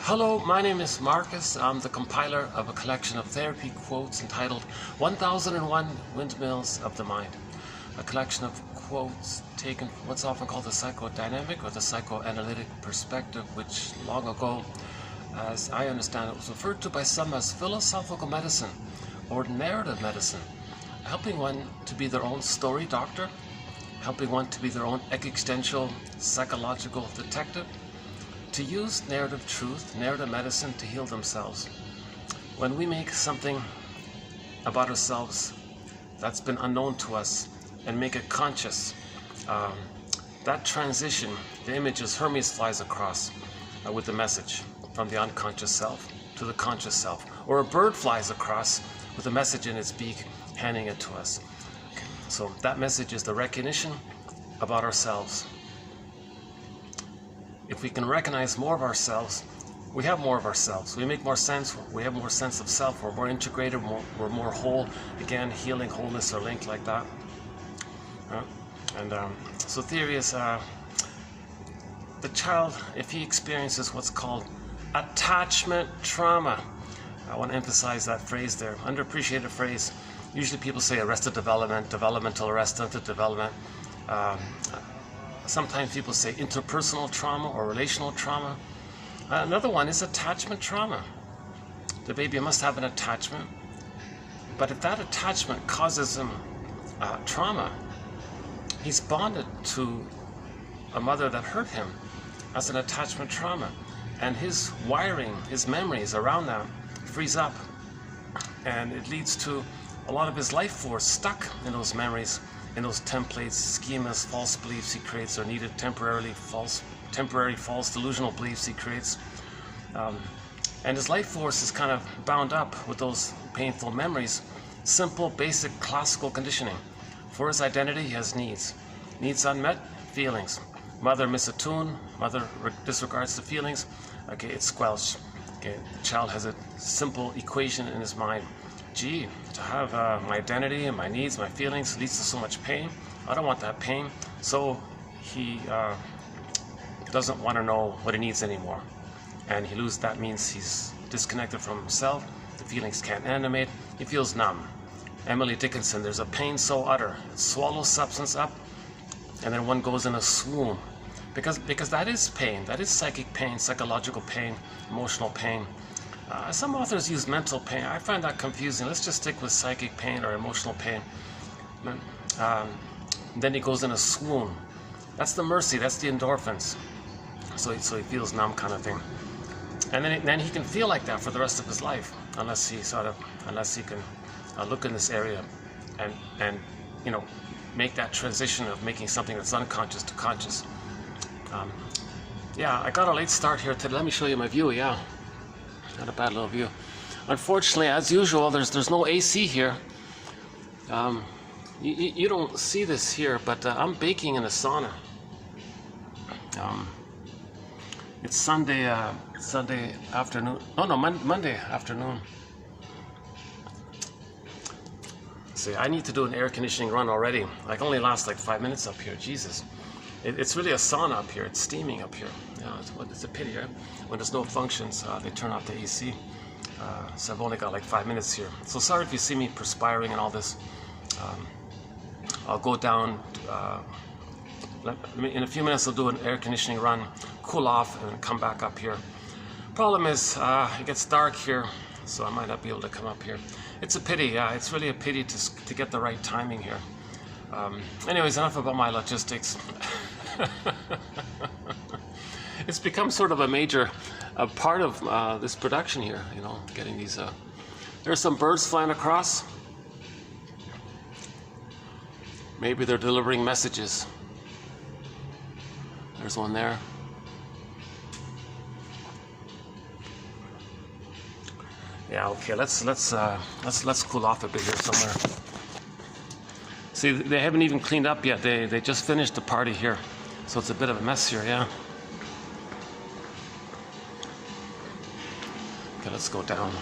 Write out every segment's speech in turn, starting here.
Hello, my name is Marcus. I'm the compiler of a collection of therapy quotes entitled 1001 Windmills of the Mind. A collection of quotes taken from what's often called the psychodynamic or the psychoanalytic perspective, which long ago, as I understand it, was referred to by some as philosophical medicine or narrative medicine, helping one to be their own story doctor, helping one to be their own existential psychological detective, to use narrative truth, narrative medicine to heal themselves. When we make something about ourselves that's been unknown to us and make it conscious, that transition, the image is Hermes flies across with the message from the unconscious self to the conscious self, or a bird flies across with a message in its beak handing it to us. Okay. So that message is the recognition about ourselves. If we can recognize more of ourselves, we have more of ourselves. We make more sense. We have more sense of self. We're more integrated. We're more whole. Again, healing, wholeness are linked like that. So theory is the child, if he experiences what's called attachment trauma. I want to emphasize that phrase there, underappreciated phrase. Usually people say arrested development, developmental arrest, stunted development. Sometimes people say interpersonal trauma or relational trauma. Another one is attachment trauma. The baby must have an attachment, but if that attachment causes him trauma, he's bonded to a mother that hurt him as an attachment trauma, and his wiring, his memories around that freeze up, and it leads to a lot of his life force stuck in those memories, in those templates, schemas, false beliefs he creates, or needed temporary false delusional beliefs he creates. And his life force is kind of bound up with those painful memories. Simple, basic, classical conditioning. For his identity, he has needs. Needs unmet, feelings. Mother miss a tune, mother disregards the feelings, okay, it's squelched. Okay, the child has a simple equation in his mind. Gee, to have my identity and my needs, my feelings leads to so much pain. I don't want that pain. So he doesn't want to know what he needs anymore. And that means he's disconnected from himself. The feelings can't animate. He feels numb. Emily Dickinson, there's a pain so utter. It swallows substance up, and then one goes in a swoon. Because that is pain. That is psychic pain, psychological pain, emotional pain. Some authors use mental pain. I find that confusing. Let's just stick with psychic pain or emotional pain. Then he goes in a swoon. That's the mercy. That's the endorphins. So he feels numb, kind of thing. And then he can feel like that for the rest of his life, unless he can look in this area and make that transition of making something that's unconscious to conscious. Yeah, I got a late start here today. Let me show you my view. Yeah. Not a bad little view. Unfortunately, as usual, there's no AC here. You don't see this here, but I'm baking in a sauna. It's Sunday afternoon. No, Monday afternoon. See, I need to do an air conditioning run already. I can only last like 5 minutes up here. Jesus. It's really a sauna up here. It's steaming up here. Yeah, it's a pity, right? When there's no functions, they turn off the AC. So I've only got like 5 minutes here. So sorry if you see me perspiring and all this. I'll go down. In a few minutes, I'll do an air conditioning run, cool off, and come back up here. Problem is, it gets dark here, so I might not be able to come up here. It's a pity. Yeah, it's really a pity to get the right timing here. Anyways, enough about my logistics. It's become sort of a major part of this production here, getting these. There's some birds flying across. Maybe they're delivering messages. There's one there. Yeah, okay, let's cool off a bit here somewhere. See, they haven't even cleaned up yet. They just finished the party here. So it's a bit of a mess here, yeah. Okay, let's go down.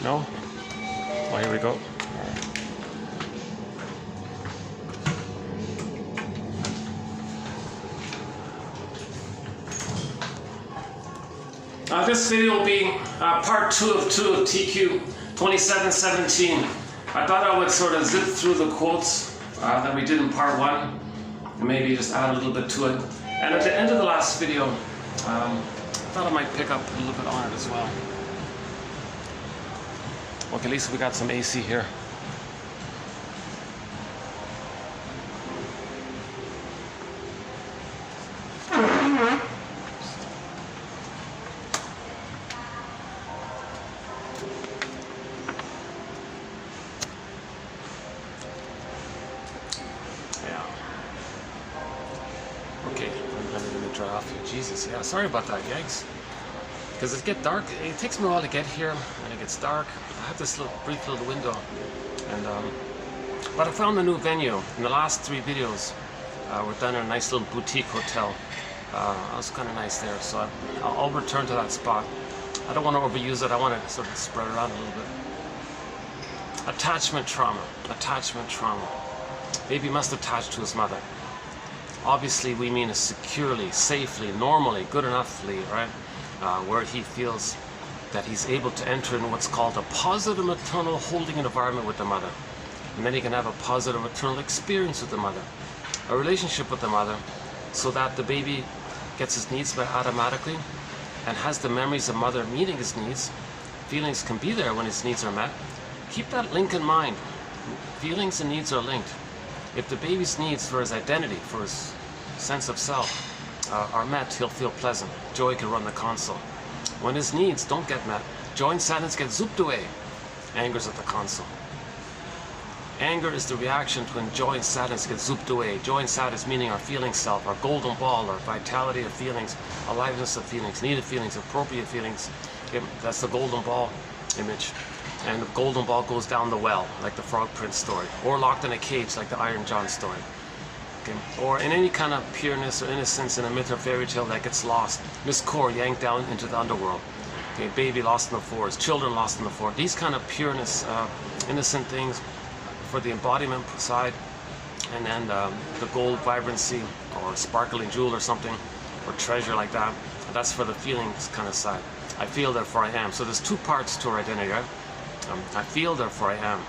No? Oh, here we go. This video will be part 2 of TQ 2717. I thought I would sort of zip through the quotes that we did in part 1 and maybe just add a little bit to it. And at the end of the last video, I thought I might pick up a little bit on it as well. Okay, at least we got some AC here. Dry off here. Jesus, yeah, sorry about that, yikes. Because it gets dark, it takes me a while to get here, and it gets dark. I have this brief little window, and but I found a new venue. In the last 3 videos, we're done in a nice little boutique hotel. It was kind of nice there, so I'll return to that spot. I don't want to overuse it, I want to sort of spread it out a little bit. Attachment trauma. Attachment trauma. Baby must attach to his mother. Obviously, we mean securely, safely, normally, good enoughly, right? Where he feels that he's able to enter in what's called a positive maternal holding environment with the mother. And then he can have a positive maternal experience with the mother, a relationship with the mother, so that the baby gets his needs met automatically and has the memories of mother meeting his needs. Feelings can be there when his needs are met. Keep that link in mind. Feelings and needs are linked. If the baby's needs for his identity, for his sense of self, are met, he'll feel pleasant. Joy can run the console. When his needs don't get met, joy and sadness get zooped away. Anger's at the console. Anger is the reaction to when joy and sadness get zooped away. Joy and sadness meaning our feeling self, our golden ball, our vitality of feelings, aliveness of feelings, needed feelings, appropriate feelings. Okay, that's the golden ball image. And the golden ball goes down the well, like the Frog Prince story, or locked in a cage, like the Iron John story. Okay. Or in any kind of pureness or innocence in a myth or fairy tale that gets lost. Miss Core yanked down into the underworld. Okay. Baby lost in the forest, children lost in the forest. These kind of pureness, innocent things for the embodiment side, and then the gold vibrancy or sparkling jewel or something, or treasure like that. That's for the feelings kind of side. I feel, therefore I am. So there's 2 parts to our identity, right? I feel, therefore I am.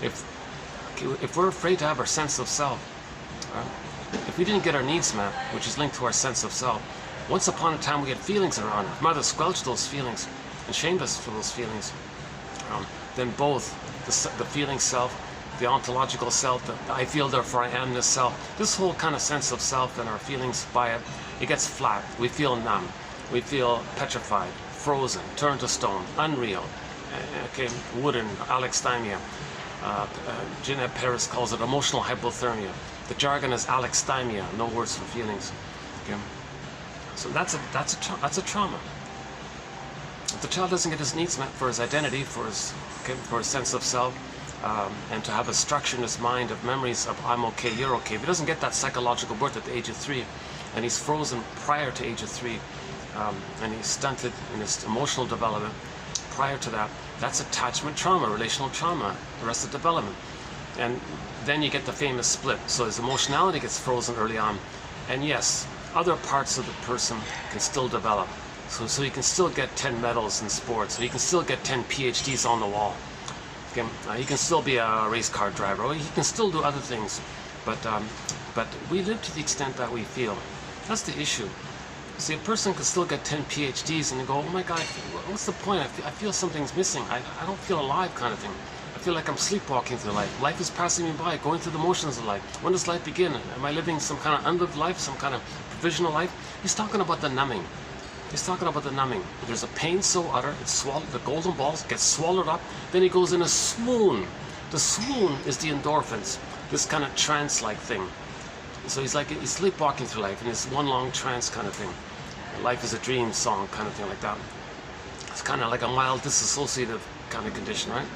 If we're afraid to have our sense of self, if we didn't get our needs met, which is linked to our sense of self, once upon a time we had feelings around it. Mother squelched those feelings and shamed us for those feelings. Then both the feeling self, the ontological self, the I feel, therefore I am this self, this whole kind of sense of self and our feelings by it gets flat. We feel numb. We feel petrified, frozen, turned to stone, unreal, okay, wooden, alexithymia. Jeanette Paris calls it emotional hypothermia. The jargon is alexithymia, no words for feelings. Okay. So that's a trauma. If the child doesn't get his needs met for his identity, for his sense of self, and to have a structure in his mind of memories of I'm okay, you're okay. If he doesn't get that psychological birth at the age of 3, and he's frozen prior to age of 3, and he's stunted in his emotional development prior to that, that's attachment trauma, relational trauma, arrested development. And then you get the famous split. So his emotionality gets frozen early on. And yes, other parts of the person can still develop. So he can still get 10 medals in sports, so he can still get 10 PhDs on the wall. Okay? He can still be a race car driver, or he can still do other things. But we live to the extent that we feel. That's the issue. See, a person can still get 10 PhDs and they go, oh my God, what's the point? I feel something's missing. I don't feel alive, kind of thing. I feel like I'm sleepwalking through life. Life is passing me by, going through the motions of life. When does life begin? Am I living some kind of unlived life, some kind of provisional life? He's talking about the numbing. He's talking about the numbing. There's a pain so utter, it's swallowed, the golden balls get swallowed up, then he goes in a swoon. The swoon is the endorphins, this kind of trance-like thing. So he's sleepwalking through life in this one long trance kind of thing. Life is a dream song kind of thing like that. It's kind of like a mild disassociative kind of condition, right?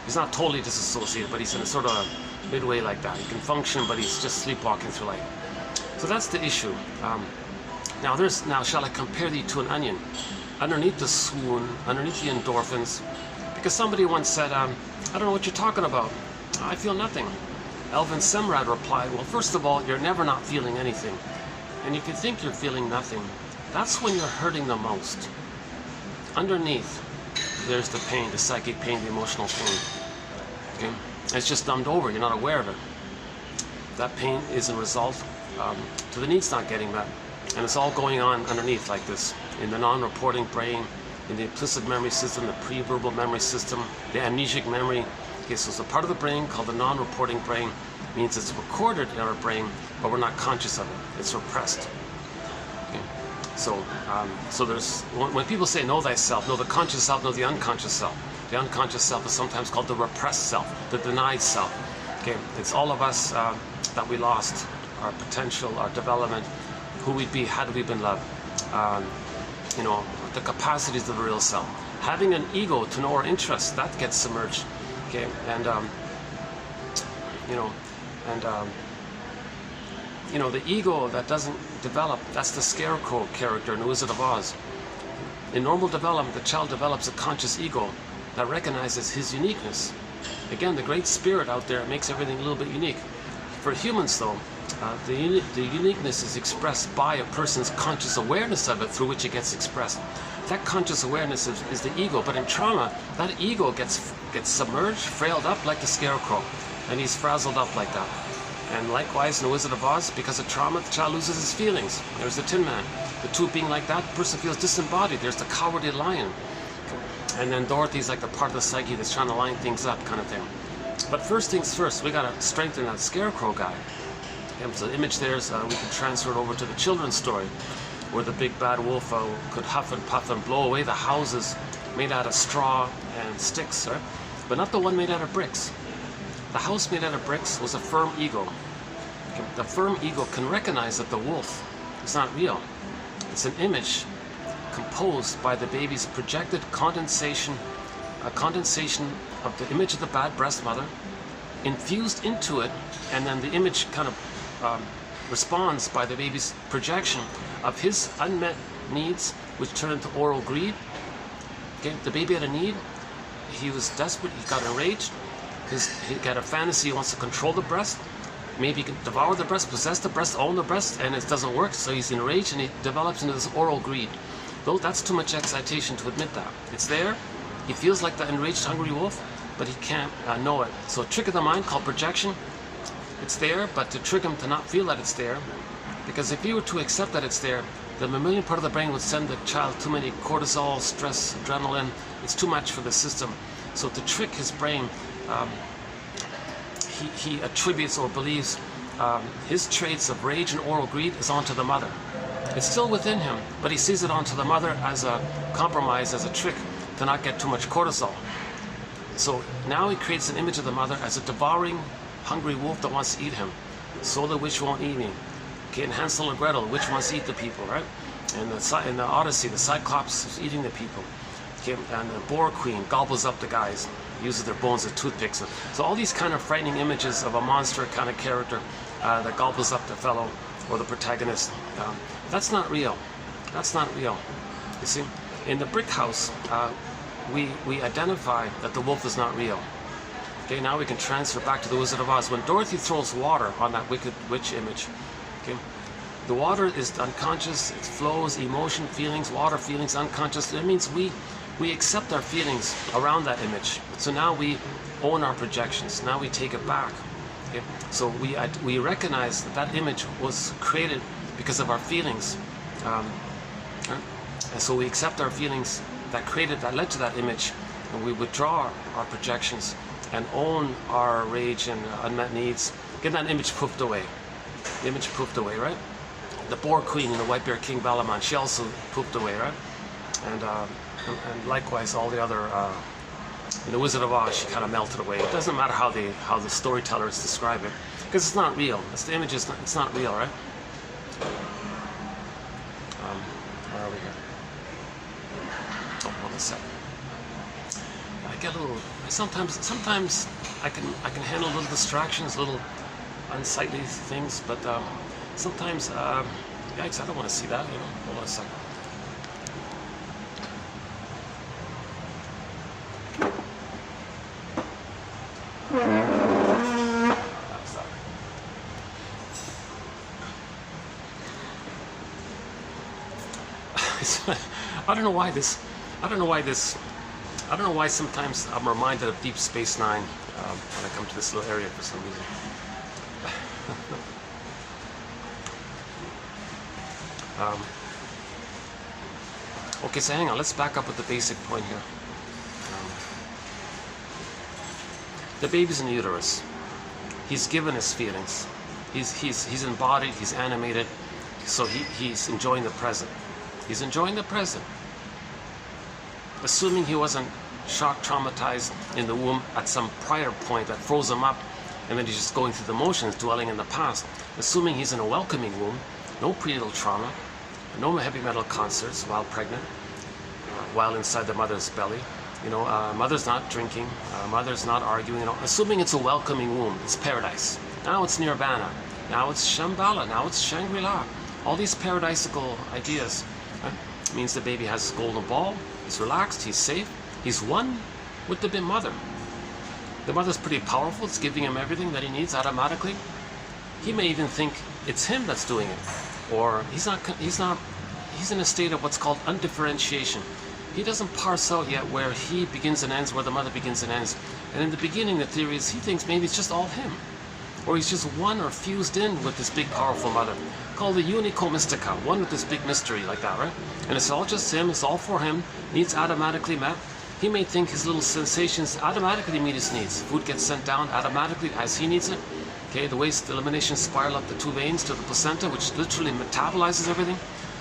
He's not totally disassociated, but he's in a sort of midway like that. He can function, but he's just sleepwalking through life. So that's the issue. Now, shall I compare thee to an onion? underneath the swoon, underneath the endorphins, because somebody once said, I don't know what you're talking about. I feel nothing. Elvin Semrad replied, well, first of all, you're never not feeling anything. And if you think you're feeling nothing, that's when you're hurting the most. Underneath, there's the pain, the psychic pain, the emotional pain. Okay? It's just numbed over, you're not aware of it. That pain is a result to the needs not getting met. And it's all going on underneath like this, in the non-reporting brain, in the implicit memory system, the pre-verbal memory system, the amnesic memory. Okay, so it's a part of the brain called the non-reporting brain. It means it's recorded in our brain, but we're not conscious of it. It's repressed. Okay. So there's, when people say know thyself, know the conscious self, know the unconscious self. The unconscious self is sometimes called the repressed self, the denied self. Okay, it's all of us that we lost, our potential, our development, who we'd be had we been loved. You know, the capacities of the real self. Having an ego to know our interests, that gets submerged. Okay, and you know, the ego that doesn't develop, that's the scarecrow character in The Wizard of Oz. In normal development, the child develops a conscious ego that recognizes his uniqueness. Again, the great spirit out there makes everything a little bit unique. For humans, though, the uniqueness is expressed by a person's conscious awareness of it, through which it gets expressed. That conscious awareness is the ego, but in trauma, that ego gets submerged, frailed up like the scarecrow, and he's frazzled up like that. And likewise in The Wizard of Oz, because of trauma, the child loses his feelings. There's the Tin Man. The two being like that, the person feels disembodied. There's the cowardly lion. And then Dorothy's like the part of the psyche that's trying to line things up, kind of thing. But first things first, we gotta strengthen that scarecrow guy. Okay, so the image there's, we can transfer it over to the children's story, where the big bad wolf could huff and puff and blow away the houses made out of straw and sticks, right? But not the one made out of bricks. The house made out of bricks was a firm ego. Okay, the firm ego can recognize that the wolf is not real. It's an image composed by the baby's projected condensation, a condensation of the image of the bad breast mother, infused into it, and then the image kind of responds by the baby's projection of his unmet needs, which turn into oral greed. Okay, the baby had a need, he was desperate, he got enraged, he got a fantasy, he wants to control the breast, maybe he can devour the breast, possess the breast, own the breast, and it doesn't work, so he's enraged and he develops into this oral greed. Though that's too much excitation to admit that. It's there, he feels like the enraged hungry wolf, but he can't know it. So a trick of the mind called projection, it's there, but to trick him to not feel that it's there, because if he were to accept that it's there, the mammalian part of the brain would send the child too many cortisol, stress, adrenaline. It's too much for the system. So to trick his brain, he attributes or believes his traits of rage and oral greed is onto the mother. It's still within him, but he sees it onto the mother as a compromise, as a trick to not get too much cortisol. So now he creates an image of the mother as a devouring, hungry wolf that wants to eat him. So the witch won't eat me. Okay, and Hansel and Gretel, the witch wants to eat the people, right? And in the Odyssey, the Cyclops is eating the people. Okay, and the Boar Queen gobbles up the guys, uses their bones as toothpicks. So all these kind of frightening images of a monster kind of character that gobbles up the fellow or the protagonist, that's not real. That's not real. You see, in the brick house, we identify that the wolf is not real. Okay, now we can transfer back to the Wizard of Oz. When Dorothy throws water on that wicked witch image, okay, the water is unconscious, it flows, emotion, feelings, water, feelings, unconscious. It means we accept our feelings around that image. So now we own our projections. Now we take it back. Okay? So we recognize that that image was created because of our feelings. And so we accept our feelings that led to that image, and we withdraw our projections and own our rage and unmet needs. Get that image poofed away. The image poofed away, right? The Boar Queen and the White Bear King Balaman, she also poofed away, right? And likewise all the other, in the Wizard of Oz, she kind of melted away. It doesn't matter how the storytellers describe it, because it's not real. The image is it's not real, right? Where are we here? Oh, 1 second. I get a little. Sometimes I can handle little distractions, little unsightly things, but sometimes, yikes! I don't want to see that. Hold on a second. I don't know why this. I don't know why this. I don't know why sometimes I'm reminded of Deep Space Nine when I come to this little area for some reason. Okay, so hang on. Let's back up with the basic point here. The baby's in the uterus. He's given his feelings. He's embodied. He's animated. So he's enjoying the present. He's enjoying the present. Assuming he wasn't shock traumatized in the womb at some prior point that froze him up, and then he's just going through the motions, dwelling in the past. Assuming he's in a welcoming womb, no prenatal trauma, no heavy metal concerts while pregnant, while inside the mother's belly. You know, mother's not drinking, mother's not arguing. You know, assuming it's a welcoming womb, it's paradise. Now it's nirvana. Now it's Shambhala. Now it's Shangri-La. All these paradisical ideas. Means the baby has his golden ball, he's relaxed, he's safe, he's one with the big mother. The mother's pretty powerful, it's giving him everything that he needs automatically. He may even think it's him that's doing it. Or he's in a state of what's called undifferentiation. He doesn't parse out yet where he begins and ends, where the mother begins and ends. And in the beginning, the theory is he thinks maybe it's just all him. Or he's just one or fused in with this big powerful mother, called the unico mystica, one with this big mystery like that, right? And it's all just him, it's all for him, needs automatically met. He may think his little sensations automatically meet his needs. Food gets sent down automatically as he needs it. Okay, the waste elimination spiral up the two veins to the placenta, which literally metabolizes everything.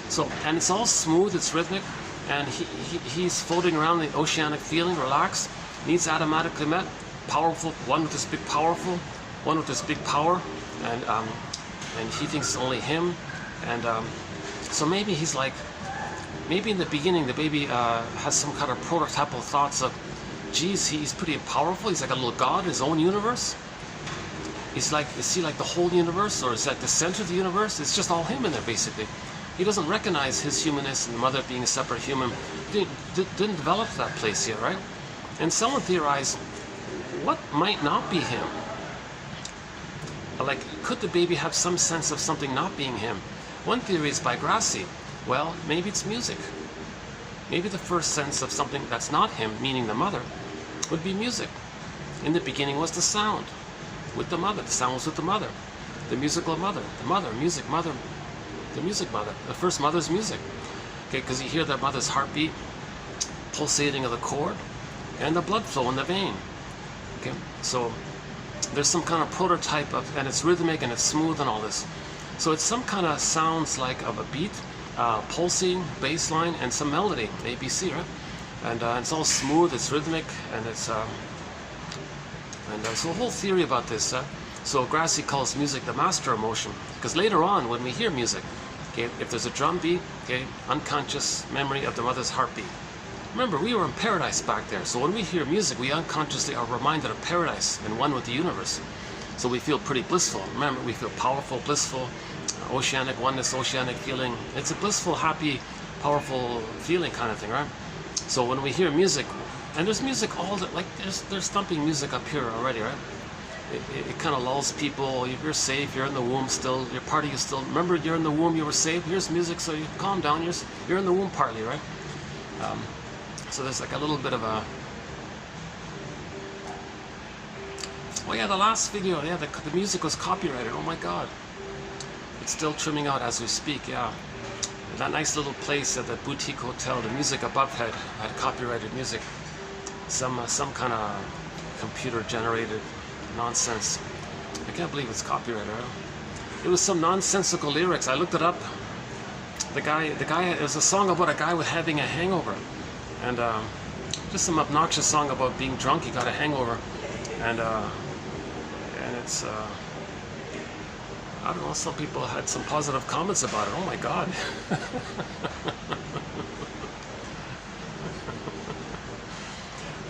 So, and it's all smooth, it's rhythmic, and he's floating around the oceanic feeling, relaxed, needs automatically met, powerful, one with this big powerful, one with this big power, and he thinks it's only him, and so maybe he's like, maybe in the beginning the baby has some kind of prototypal thoughts of, geez, he's pretty powerful, he's like a little god in his own universe. He's like, is he like the whole universe, or is that the center of the universe? It's just all him in there, basically. He doesn't recognize his humanness and the mother being a separate human. Didn't develop that place yet, right? And someone theorized, what might not be him? Like, could the baby have some sense of something not being him? One theory is by Grassi. Well, maybe it's music. Maybe the first sense of something that's not him, meaning the mother, would be music. In the beginning was the sound with the mother. The sound was with the mother. The musical mother. The mother, music, mother. The music mother. The first mother's music. Okay, because you hear the mother's heartbeat, pulsating of the cord, and the blood flow in the vein. Okay, so there's some kind of prototype of, and it's rhythmic and it's smooth and all this. So it's some kind of sounds like of a beat, pulsing, bass line, and some melody, ABC, right? And it's all smooth, it's rhythmic, and it's so a whole theory about this. So Grassi calls music the master emotion, because later on when we hear music, okay, if there's a drum beat, okay, unconscious memory of the mother's heartbeat. Remember, we were in paradise back there, so when we hear music, we unconsciously are reminded of paradise and one with the universe. So we feel pretty blissful. Remember, we feel powerful, blissful, oceanic oneness, oceanic feeling. It's a blissful, happy, powerful feeling kind of thing, right? So when we hear music, and there's music all the, like there's thumping music up here already, right? It kind of lulls people. You're safe, you're in the womb still, your part of you still, remember you're in the womb, you were safe, here's music, so you calm down, you're in the womb partly, right? So there's like a little bit of a, oh yeah, the last video, yeah, the music was copyrighted, oh my god. It's still trimming out as we speak, yeah. That nice little place at the boutique hotel, the music above had copyrighted music. Some kind of computer generated nonsense. I can't believe it's copyrighted, right? It was some nonsensical lyrics, I looked it up. The guy, it was a song about a guy with having a hangover. And just some obnoxious song about being drunk, he got a hangover, and it's I don't know, some people had some positive comments about it. Oh my god.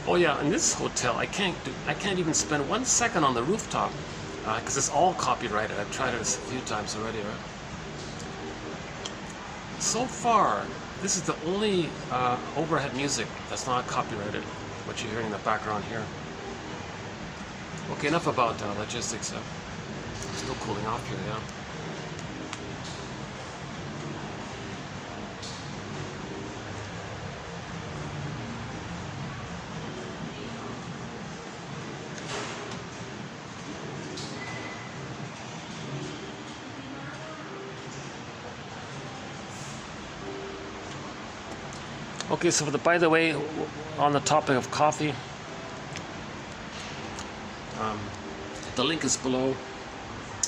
Oh yeah, in this hotel I can't even spend 1 second on the rooftop because it's all copyrighted. I've tried it a few times already, right? So far, this is the only overhead music that's not copyrighted, what you're hearing in the background here. Okay, enough about logistics. Still cooling off here, yeah. Okay, so by the way, on the topic of coffee, the link is below.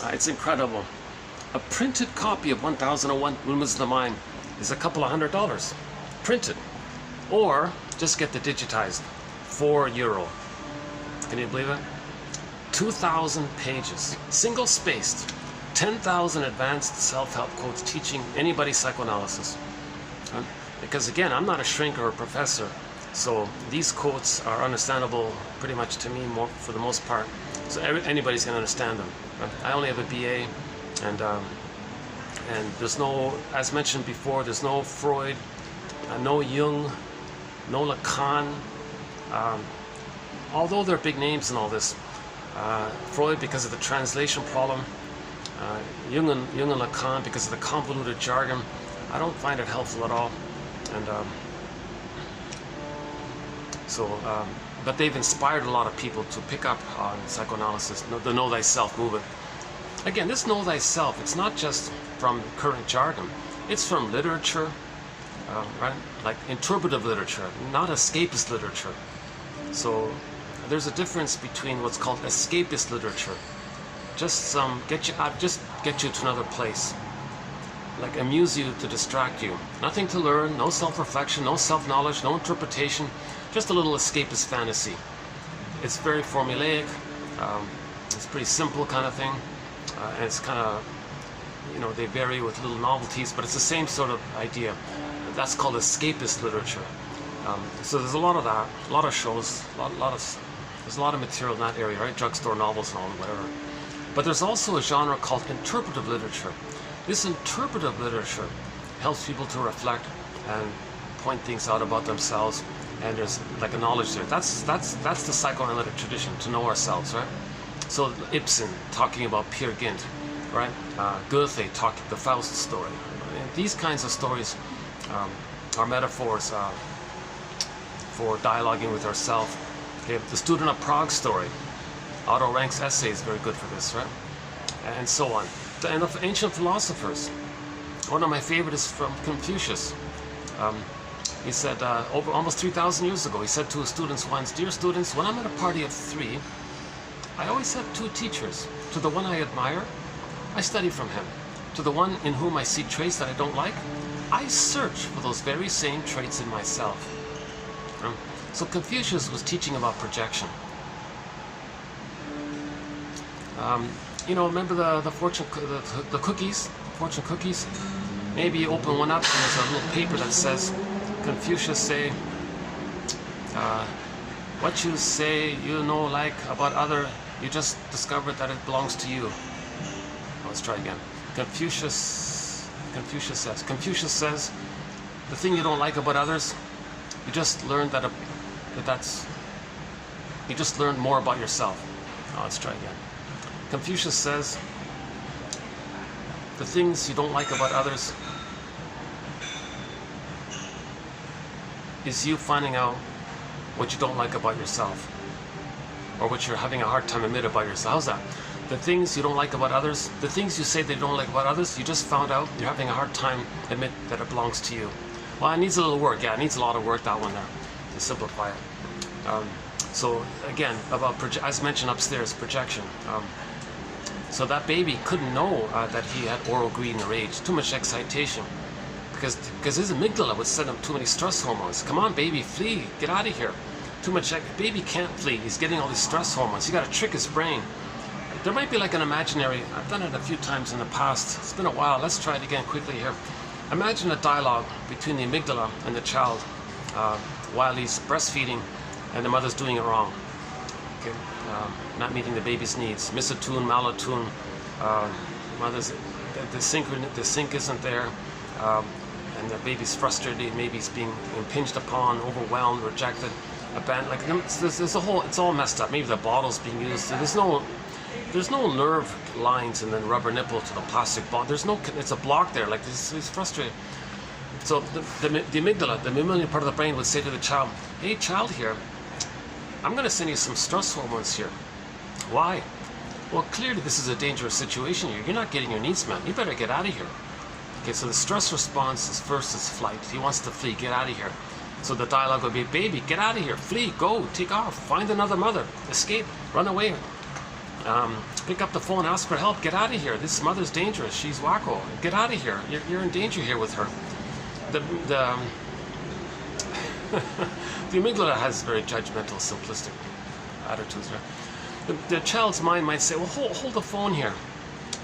It's incredible. A printed copy of 1001 Windmills of the Mind is a couple of $100 printed, or just get the digitized, €4. Can you believe it? 2,000 pages, single spaced, 10,000 advanced self-help quotes teaching anybody psychoanalysis. Because again, I'm not a shrink or a professor, so these quotes are understandable pretty much to me for the most part. So anybody's going to understand them. I only have a BA, and there's no, as mentioned before, there's no Freud, no Jung, no Lacan. Although they're big names in all this, Freud because of the translation problem, Jung and Lacan because of the convoluted jargon. I don't find it helpful at all. And but they've inspired a lot of people to pick up on psychoanalysis, the Know Thyself movement. Again, this Know Thyself, it's not just from current jargon, it's from literature, right? Like interpretive literature, not escapist literature. So there's a difference between what's called escapist literature, just get you out, just get you to another place, like amuse you to distract you. Nothing to learn, no self-reflection, no self-knowledge, no interpretation, just a little escapist fantasy. It's very formulaic, it's pretty simple kind of thing, and it's kind of, you know, they vary with little novelties, but it's the same sort of idea. That's called escapist literature. So there's a lot of that, a lot of shows, there's a lot of material in that area, right? Drugstore novels and all, whatever. But there's also a genre called interpretive literature. This interpretive literature helps people to reflect and point things out about themselves, and there's like a knowledge there. That's the psychoanalytic tradition, to know ourselves, right? So Ibsen talking about Peer Gynt, right? Goethe talking the Faust story. And these kinds of stories are metaphors for dialoguing with ourselves. Okay, the Student of Prague story, Otto Rank's essay is very good for this, right? And so on. And of ancient philosophers, one of my favorites is from Confucius. He said, over almost 3,000 years ago, he said to his students once, "Dear students, when I'm at a party of 3, I always have 2 teachers. To the one I admire, I study from him. To the one in whom I see traits that I don't like, I search for those very same traits in myself." So Confucius was teaching about projection. You know, remember the cookies, fortune cookies? Maybe you open one up and there's a little paper that says, Confucius say, what you say you know like about other, you just discovered that it belongs to you. Let's try again. Confucius says, the thing you don't like about others, you just learned you just learned more about yourself. Let's try again. Confucius says, the things you don't like about others is you finding out what you don't like about yourself, or what you're having a hard time admitting about yourself. How's that? The things you don't like about others, the things you say they don't like about others, you just found out you're having a hard time admit that it belongs to you. Well, it needs a little work. Yeah, it needs a lot of work, that one there, to simplify it. So again, about as mentioned upstairs, projection. So that baby couldn't know that he had oral greed and rage, too much excitation, because his amygdala would send him too many stress hormones. Come on, baby, flee, get out of here. Too much. Baby can't flee. He's getting all these stress hormones. You got to trick his brain. There might be like an imaginary. I've done it a few times in the past. It's been a while. Let's try it again quickly here. Imagine a dialogue between the amygdala and the child while he's breastfeeding, and the mother's doing it wrong. Okay. Not meeting the baby's needs, misattuned, malattuned, mother's the sync isn't there, and the baby's frustrated, maybe he's being impinged upon, overwhelmed, rejected. like there's a whole, it's all messed up. Maybe the bottle's being used. There's no nerve lines and then rubber nipple to the plastic bottle. There's no, it's a block there. Like it's frustrating. So the amygdala, the mammalian part of the brain, would say to the child, "Hey, child, here, I'm going to send you some stress hormones here." Why? Well, clearly this is a dangerous situation here. You're not getting your needs met. You better get out of here. Okay, so the stress response is first is flight. He wants to flee. Get out of here. So the dialogue would be, "Baby, get out of here. Flee. Go. Take off. Find another mother. Escape. Run away. Pick up the phone. Ask for help. Get out of here. This mother's dangerous. She's wacko. Get out of here. You're in danger here with her." The the amygdala has very judgmental, simplistic attitudes. Right? The child's mind might say, "Well, hold the phone here.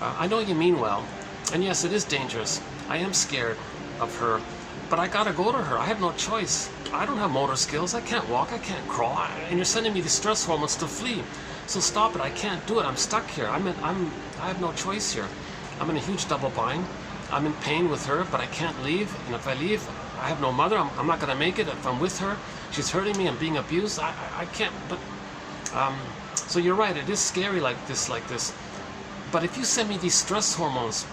I know you mean well, and yes, it is dangerous. I am scared of her, but I gotta go to her. I have no choice. I don't have motor skills. I can't walk. I can't crawl. And you're sending me these stress hormones to flee. So stop it. I can't do it. I'm stuck here. I have no choice here. I'm in a huge double bind. I'm in pain with her, but I can't leave. And if I leave, I have no mother. I'm not going to make it. If I'm with her, she's hurting me. I'm being abused. I can't." But so you're right. It is scary like this. But if you send me these stress hormones,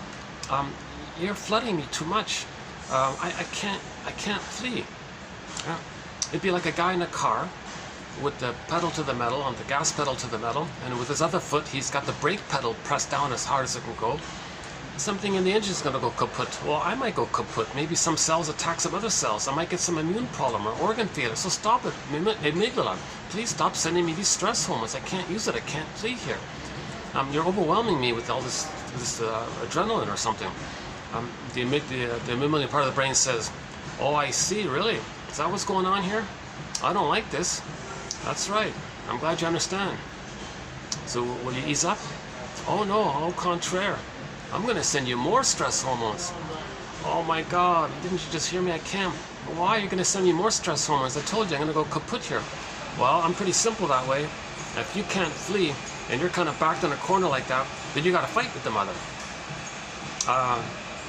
you're flooding me too much. I can't flee. Yeah. It'd be like a guy in a car with the pedal to the metal, on the gas pedal to the metal, and with his other foot, he's got the brake pedal pressed down as hard as it can go. Something in the engine is going to go kaput. Well, I might go kaput. Maybe some cells attack some other cells. I might get some immune problem or organ failure. So stop it, amygdala. Please stop sending me these stress hormones. I can't use it. I can't flee here. You're overwhelming me with all this adrenaline or something. The mammalian part of the brain says, "Oh, I see. Really? Is that what's going on here? I don't like this. That's right. I'm glad you understand. So will you ease up?" "Oh no, au contraire. I'm going to send you more stress hormones." "Oh my God, didn't you just hear me? I can't." "Why are you going to send me more stress hormones? I told you I'm going to go kaput here." "Well, I'm pretty simple that way. If you can't flee and you're kind of backed in a corner like that, then you got to fight with the mother."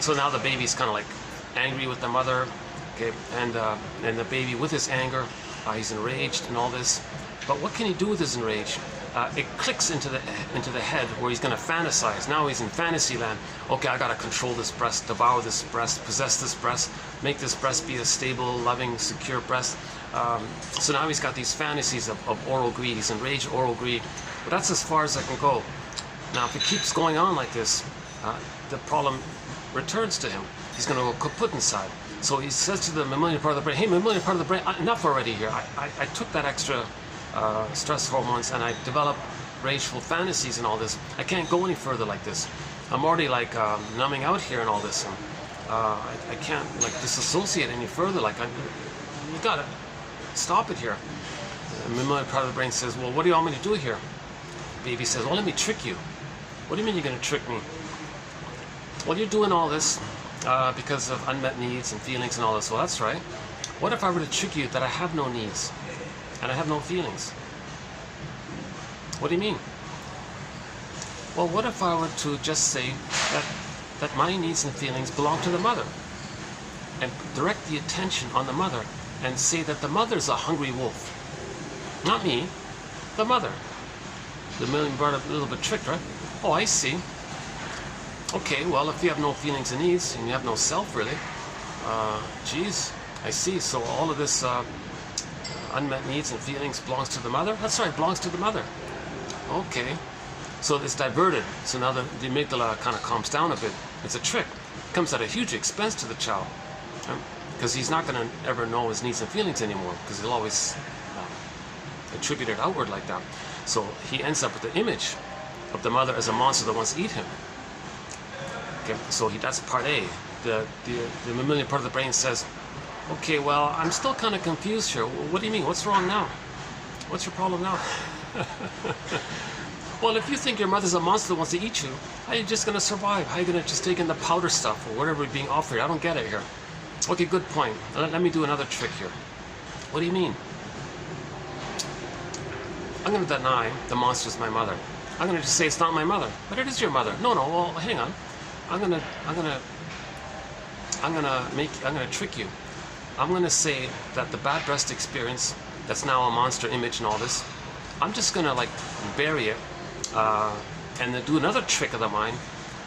So now the baby's kind of like angry with the mother, okay, and the baby with his anger, he's enraged and all this. But what can he do with his enrage? It clicks into the head where he's going to fantasize. Now he's in fantasy land. Okay, I got to control this breast, devour this breast, possess this breast, make this breast be a stable, loving, secure breast. So now he's got these fantasies of oral greed. He's enraged oral greed. But that's as far as I can go. Now, if it keeps going on like this, the problem returns to him. He's going to go kaput inside. So he says to the mammalian part of the brain, "Hey, mammalian part of the brain, enough already here. I took that extra stress hormones and I developed rageful fantasies and all this. I can't go any further like this. I'm already like numbing out here and all this. And I can't like disassociate any further. Like you gotta stop it here." The mammalian part of the brain says, "Well, what do you want me to do here?" Baby says, "Well, let me trick you." "What do you mean you're going to trick me?" "Well, you're doing all this because of unmet needs and feelings and all this." "Well, that's right. What if I were to trick you that I have no needs and I have no feelings?" "What do you mean?" "Well, what if I were to just say that my needs and feelings belong to the mother and direct the attention on the mother and say that the mother's a hungry wolf? Not me, the mother." The million brought up a little bit tricked, right? "Oh, I see. Okay, well, if you have no feelings and needs and you have no self, really, geez, I see. So all of this unmet needs and feelings belongs to the mother?" "That's right, belongs to the mother." "Okay." So it's diverted. So now the amygdala kind of calms down a bit. It's a trick. It comes at a huge expense to the child, because he's not going to ever know his needs and feelings anymore, because he'll always attribute it outward like that. So he ends up with the image of the mother as a monster that wants to eat him. Okay, so that's part A. The mammalian part of the brain says, "Okay, well, I'm still kind of confused here. What do you mean? What's wrong now? What's your problem now?" "Well, if you think your mother's a monster that wants to eat you, how are you just going to survive? How are you going to just take in the powder stuff or whatever is being offered? I don't get it here." "Okay, good point. Let me do another trick here." "What do you mean?" "I'm going to deny the monster's my mother. I'm going to just say it's not my mother, but it is your mother." "No, well, hang on. I'm going to trick you. I'm going to say that the bad breast experience that's now a monster image and all this. I'm just gonna like bury it and then do another trick of the mind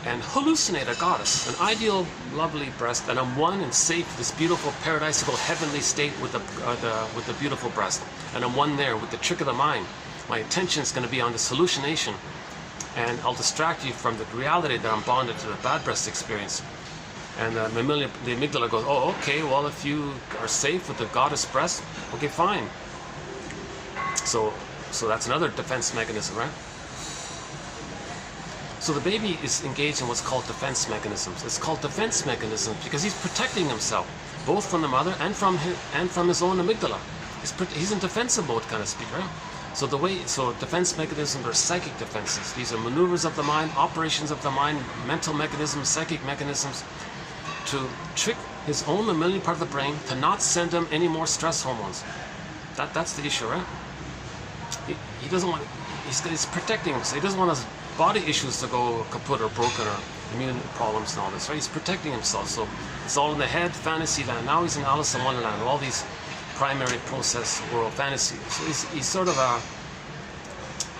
and hallucinate a goddess, an ideal, lovely breast, and I'm one and safe, this beautiful, paradisical, heavenly state with the beautiful breast, and I'm one there with the trick of the mind. My attention is going to be on this hallucination, and I'll distract you from the reality that I'm bonded to the bad breast experience. And the amygdala goes, oh, okay, well, if you are safe with the goddess breast, okay, fine. So that's another defense mechanism, right? So the baby is engaged in what's called defense mechanisms. It's called defense mechanisms because he's protecting himself, both from the mother and from his own amygdala. He's in defensive mode, kind of speak, right? So defense mechanisms are psychic defenses. These are maneuvers of the mind, operations of the mind, mental mechanisms, psychic mechanisms, to trick his own mammalian part of the brain to not send him any more stress hormones. That's the issue, right? He doesn't want. He's protecting himself. He doesn't want his body issues to go kaput or broken or immune problems and all this, right? He's protecting himself. So it's all in the head, fantasy land. Now he's in Alice in Wonderland, all these primary process world fantasies. So he's sort of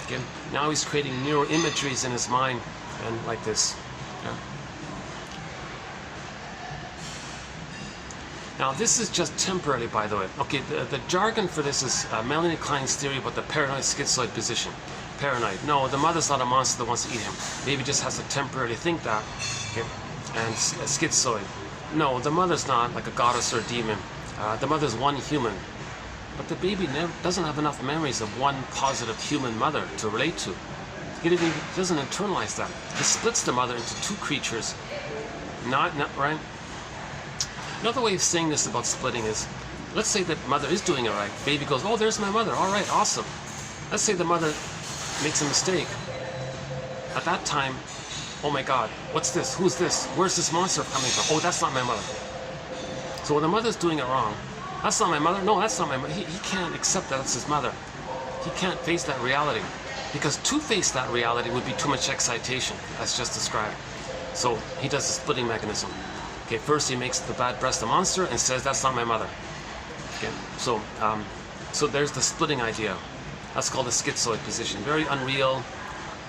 again, now he's creating neuroimageries in his mind and like this. Yeah. Now this is just temporarily, by the way. Okay, the jargon for this is Melanie Klein's theory about the paranoid schizoid position. Paranoid. No, the mother's not a monster that wants to eat him. Baby just has to temporarily think that. Okay, and schizoid. No, the mother's not like a goddess or a demon. The mother's one human, but the baby doesn't have enough memories of one positive human mother to relate to. He doesn't internalize that. He splits the mother into two creatures. Not right. Another way of saying this about splitting is, let's say that mother is doing it right. Baby goes, oh, there's my mother. All right, awesome. Let's say the mother makes a mistake. At that time, oh my God, what's this? Who's this? Where's this monster coming from? Oh, that's not my mother. So when the mother's doing it wrong, that's not my mother. No, that's not my mother. He can't accept that that's his mother. He can't face that reality, because to face that reality would be too much excitation, as just described. So he does the splitting mechanism. Okay, first he makes the bad breast a monster and says that's not my mother. Okay, so there's the splitting idea. That's called the schizoid position. Very unreal,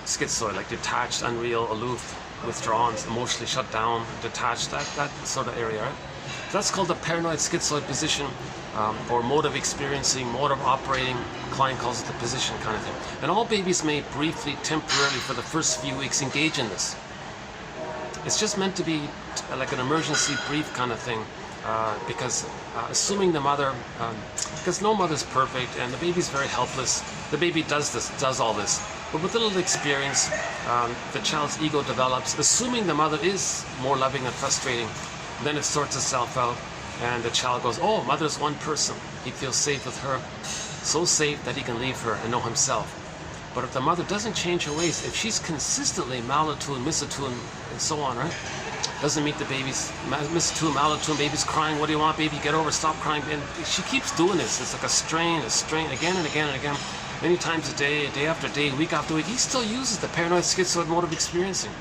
schizoid, like detached, unreal, aloof, withdrawn, emotionally shut down, detached. That sort of area, right? So that's called the paranoid schizoid position, or mode of experiencing, mode of operating. Klein calls it the position kind of thing. And all babies may briefly, temporarily, for the first few weeks, engage in this. It's just meant to be like an emergency brief kind of thing, because assuming the mother, because no mother's perfect and the baby's very helpless, the baby does all this. But with a little experience, the child's ego develops, assuming the mother is more loving and frustrating. Then it sorts itself out, and the child goes, oh, mother's one person. He feels safe with her, so safe that he can leave her and know himself. But if the mother doesn't change her ways, if she's consistently malatune, misatune, and so on, right? Doesn't meet the baby's misatune, malatune, baby's crying, what do you want, baby, get over, stop crying. And she keeps doing this. It's like a strain, again and again and again. Many times a day after day, week after week. He still uses the paranoid schizoid mode of experiencing.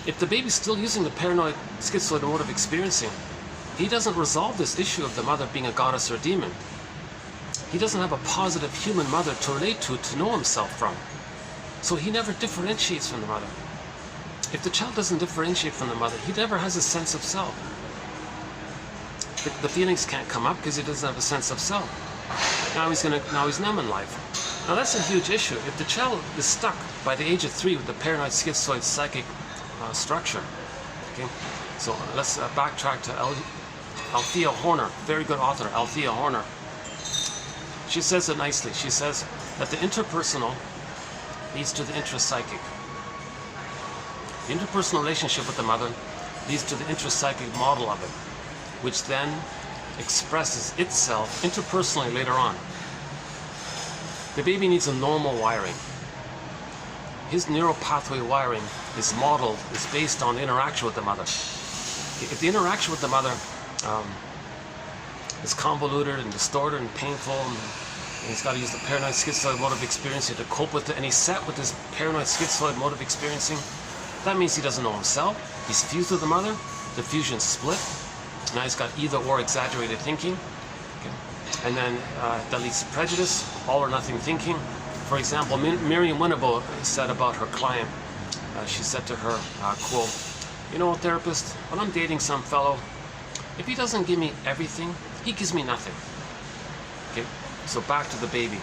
If the baby's still using the paranoid schizoid mode of experiencing, he doesn't resolve this issue of the mother being a goddess or a demon. He doesn't have a positive human mother to relate to know himself from. So he never differentiates from the mother. If the child doesn't differentiate from the mother, he never has a sense of self. The feelings can't come up because he doesn't have a sense of self. Now he's numb in life. Now that's a huge issue. If the child is stuck by the age of 3 with the paranoid schizoid psychic structure, okay. So let's backtrack to Althea Horner, very good author, Althea Horner. She says it nicely. She says that the interpersonal leads to the intrapsychic. The interpersonal relationship with the mother leads to the intrapsychic model of it, which then expresses itself interpersonally later on. The baby needs a normal wiring. His neural pathway wiring is modeled, is based on the interaction with the mother. If the interaction with the mother is convoluted and distorted and painful, and he's got to use the paranoid schizoid mode of experiencing to cope with it, and he's set with this paranoid schizoid mode of experiencing, that means he doesn't know himself. He's fused with the mother, the fusion's split. Now he's got either or exaggerated thinking. Okay. And then that leads to prejudice, all or nothing thinking. For example, Miriam Winnebow said about her client, she said to her, quote, "You know, therapist, when I'm dating some fellow, if he doesn't give me everything, he gives me nothing." Okay, so back to the baby.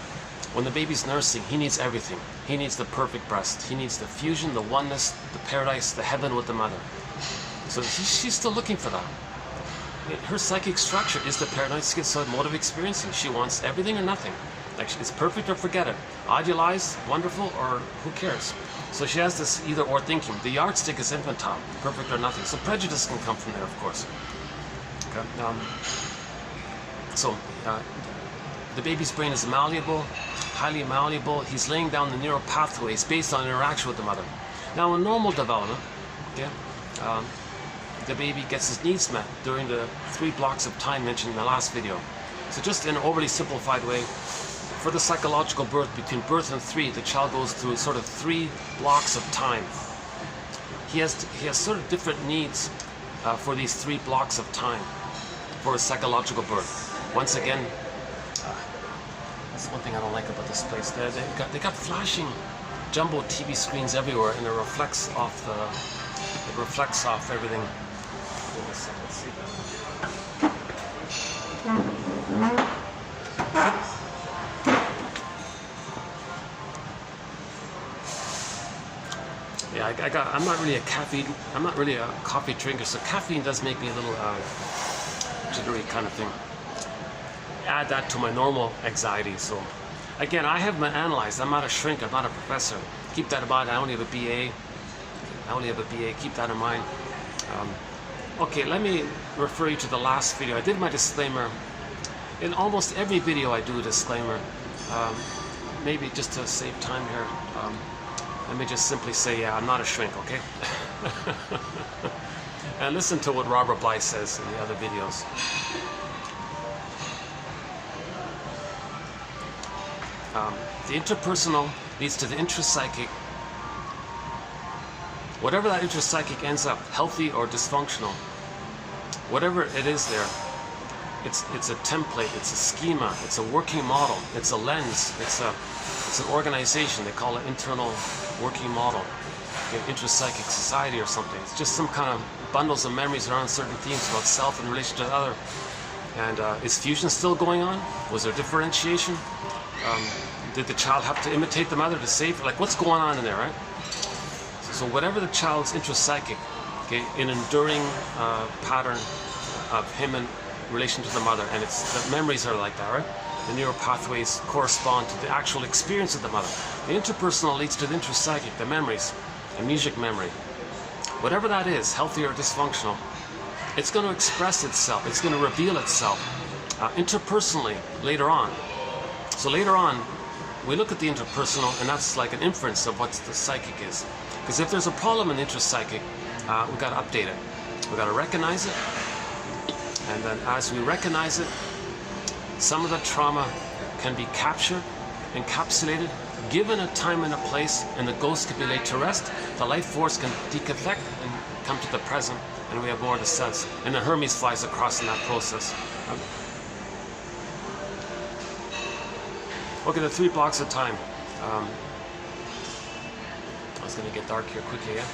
When the baby's nursing, he needs everything. He needs the perfect breast. He needs the fusion, the oneness, the paradise, the heaven with the mother. So she's still looking for that. Her psychic structure is the paranoid schizoid mode of experiencing. She wants everything or nothing. Like, it's perfect or forget it. Idealized, wonderful, or who cares? So she has this either or thinking. The yardstick is infantile, perfect or nothing. So prejudice can come from there, of course. Okay. The baby's brain is malleable, highly malleable. He's laying down the neural pathways based on interaction with the mother. Now, in normal development, okay, the baby gets his needs met during the 3 blocks of time mentioned in the last video. So just in an overly simplified way, for the psychological birth, between birth and 3, the child goes through sort of 3 blocks of time. He has sort of different needs for these 3 blocks of time for his psychological birth. Once again, that's one thing I don't like about this place. They got flashing jumbo TV screens everywhere, and it reflects off everything. Let's see. Yeah, I'm not really a coffee drinker, so caffeine does make me a little jittery kind of thing. Add that to my normal anxiety. So again, I have been analyzed. I'm not a shrink, I'm not a professor. Keep that in mind. I only have a BA. Keep that in mind. Okay, let me refer you to the last video. I did my disclaimer. In almost every video I do a disclaimer. Maybe just to save time here, let me just simply say, yeah, I'm not a shrink, okay? And listen to what Robert Bly says in the other videos. The interpersonal leads to the intrapsychic. Whatever that intrapsychic ends up, healthy or dysfunctional, whatever it is there, it's a template, it's a schema, it's a working model, it's a lens, it's an organization. They call it internal working model, intrapsychic society or something. It's just some kind of bundles of memories around certain themes about self in relation to the other. And is fusion still going on? Was there differentiation? Did the child have to imitate the mother to save her? Like, what's going on in there, right? So whatever the child's intrapsychic, okay, an enduring pattern of him in relation to the mother, and the memories are like that, right? The neural pathways correspond to the actual experience of the mother. The interpersonal leads to the intrapsychic, the memories, amnesic memory. Whatever that is, healthy or dysfunctional, it's going to express itself, it's going to reveal itself interpersonally later on. So later on, we look at the interpersonal, and that's like an inference of what the psychic is. Because if there's a problem in the intrapsychic, we've got to update it. We've got to recognize it, and then as we recognize it, some of the trauma can be captured, encapsulated, given a time and a place, and the ghost can be laid to rest. The life force can deconfect and come to the present, and we have more to sense. And the Hermes flies across in that process. Look at the 3 blocks of time. It's going to get dark here quickly, yeah?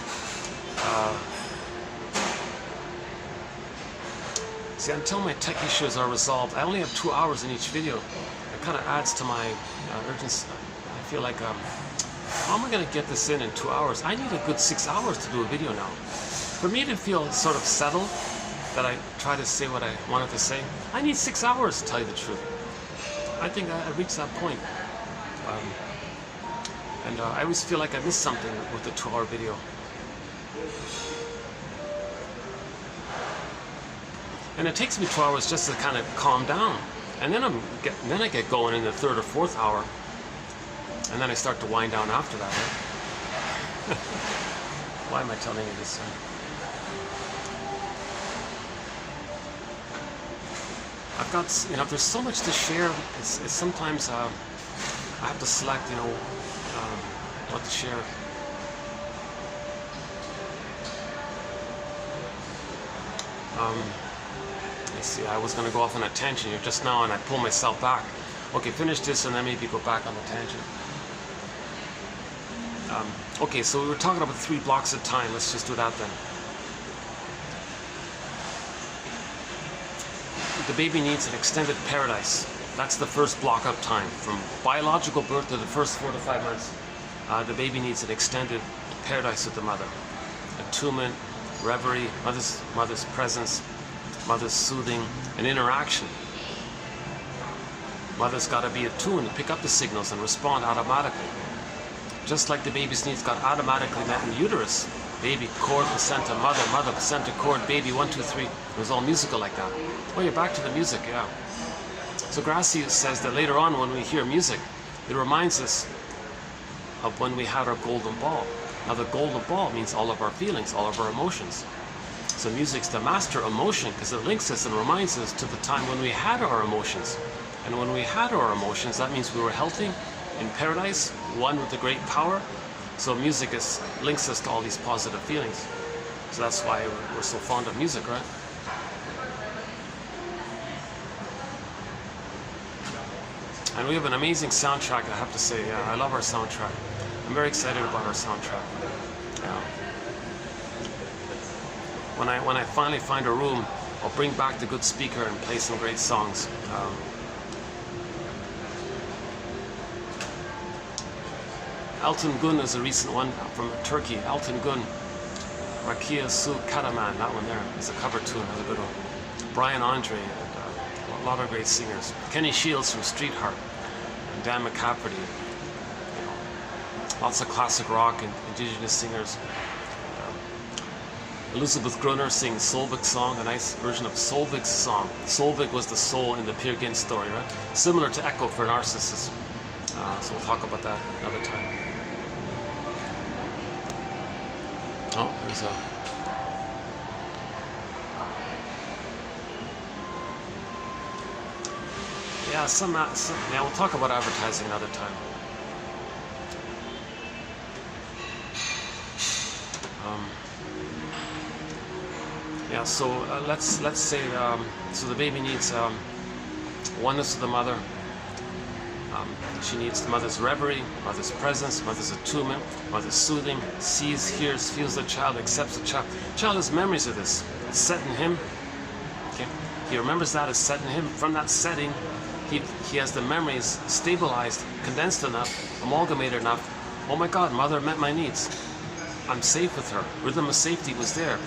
See, until my tech issues are resolved, I only have 2 hours in each video. It kind of adds to my urgency. I feel like, how am I going to get this in 2 hours? I need a good 6 hours to do a video now. For me to feel sort of settled, that I try to say what I wanted to say, I need 6 hours to tell you the truth. I think I reached that point. And I always feel like I missed something with the 2-hour video. And it takes me 2 hours just to kind of calm down. And then I get going in the 3rd or 4th hour. And then I start to wind down after that, right? Why am I telling you this? I've got, there's so much to share. It's sometimes I have to select, what to share. I see, I was going to go off on a tangent here just now and I pull myself back. Okay, finish this and then maybe go back on the tangent. Okay, so we were talking about 3 blocks of time. Let's just do that then. The baby needs an extended paradise. That's the first block of time. From biological birth to the first 4 to 5 months, the baby needs an extended paradise with the mother. Attunement, reverie, mother's presence, mother's soothing, and interaction. Mother's got to be attuned to pick up the signals and respond automatically. Just like the baby's needs got automatically met in the uterus. Baby, cord, placenta, mother, mother, placenta, cord, baby, 1, 2, 3. It was all musical like that. Oh, you're back to the music, yeah. So Grassi says that later on when we hear music, it reminds us of when we had our golden ball. Now the golden ball means all of our feelings, all of our emotions. So music's the master emotion because it links us and reminds us to the time when we had our emotions. And when we had our emotions, that means we were healthy, in paradise, one with the great power. So music links us to all these positive feelings. So that's why we're so fond of music, right? And we have an amazing soundtrack, I have to say. Yeah, I love our soundtrack. I'm very excited about our soundtrack. Yeah. When I finally find a room, I'll bring back the good speaker and play some great songs. Altın Gün is a recent one from Turkey. Altın Gün, Rakia Su Karaman, that one there is a cover tune, that's a good one. Brian Andre, and a lot of great singers. Kenny Shields from Street Heart, and Dan McCafferty. You know, lots of classic rock and indigenous singers. Elizabeth Gruner sings Solveig's song, a nice version of Solveig's song. Solveig was the soul in the Peer Gynt story, right? Similar to Echo for Narcissus. So we'll talk about that another time. Oh, there's a... Yeah, yeah, we'll talk about advertising another time. Yeah, so let's say so the baby needs oneness with the mother. She needs the mother's reverie, mother's presence, mother's attunement, mother's soothing, sees, hears, feels the child, accepts the child. The child has memories of this. It's set in him. Okay, he remembers that, it's set in him. From that setting, he has the memories stabilized, condensed enough, amalgamated enough. Oh my God, mother met my needs. I'm safe with her. Rhythm of safety was there.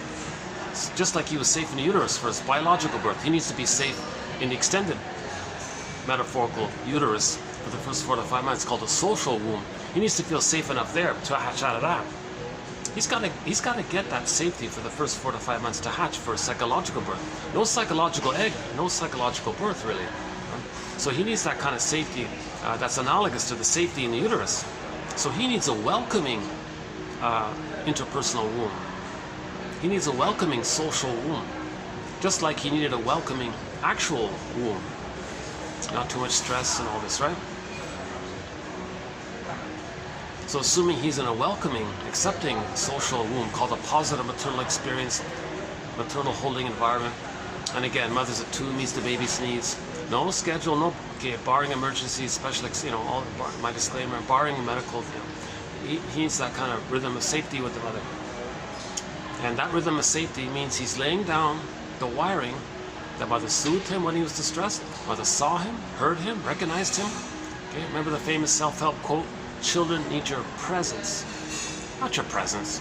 It's just like he was safe in the uterus for his biological birth. He needs to be safe in the extended metaphorical uterus for the first 4 to 5 months, called a social womb. He needs to feel safe enough there to hatch out of that. He's got to get that safety for the first 4 to 5 months to hatch for a psychological birth. No psychological egg, no psychological birth, really. So he needs that kind of safety that's analogous to the safety in the uterus. So he needs a welcoming interpersonal womb. He needs a welcoming social womb, just like he needed a welcoming actual womb. Not too much stress and all this, right? So assuming he's in a welcoming, accepting social womb called a positive maternal experience, maternal holding environment, and again, mother's attuned, meets the baby's needs. No schedule, no, okay, barring emergencies, special, all my disclaimer, barring medical, he needs that kind of rhythm of safety with the mother. And that rhythm of safety means he's laying down the wiring that mother soothed him when he was distressed, mother saw him, heard him, recognized him. Okay, remember the famous self-help quote, children need your presence, not your presence.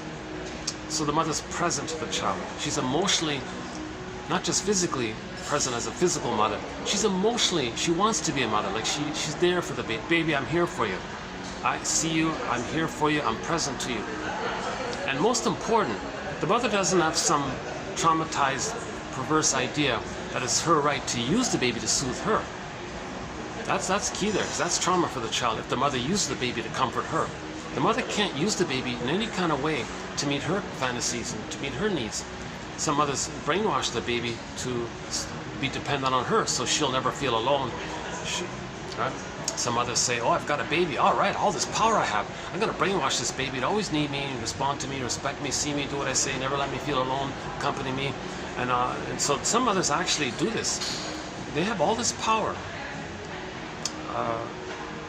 So the mother's present to the child. She's emotionally, not just physically present as a physical mother, she's emotionally, she wants to be a mother, like she's there for the baby. Baby, I'm here for you. I see you, I'm here for you, I'm present to you. And most important, the mother doesn't have some traumatized, perverse idea that it's her right to use the baby to soothe her. That's key there, because that's trauma for the child if the mother uses the baby to comfort her. The mother can't use the baby in any kind of way to meet her fantasies and to meet her needs. Some mothers brainwash the baby to be dependent on her, so she'll never feel alone. Right? Some others say, oh, I've got a baby, all right, all this power I have, I'm going to brainwash this baby to always need me, respond to me, respect me, see me, do what I say, never let me feel alone, accompany me. And so some mothers actually do this. They have all this power,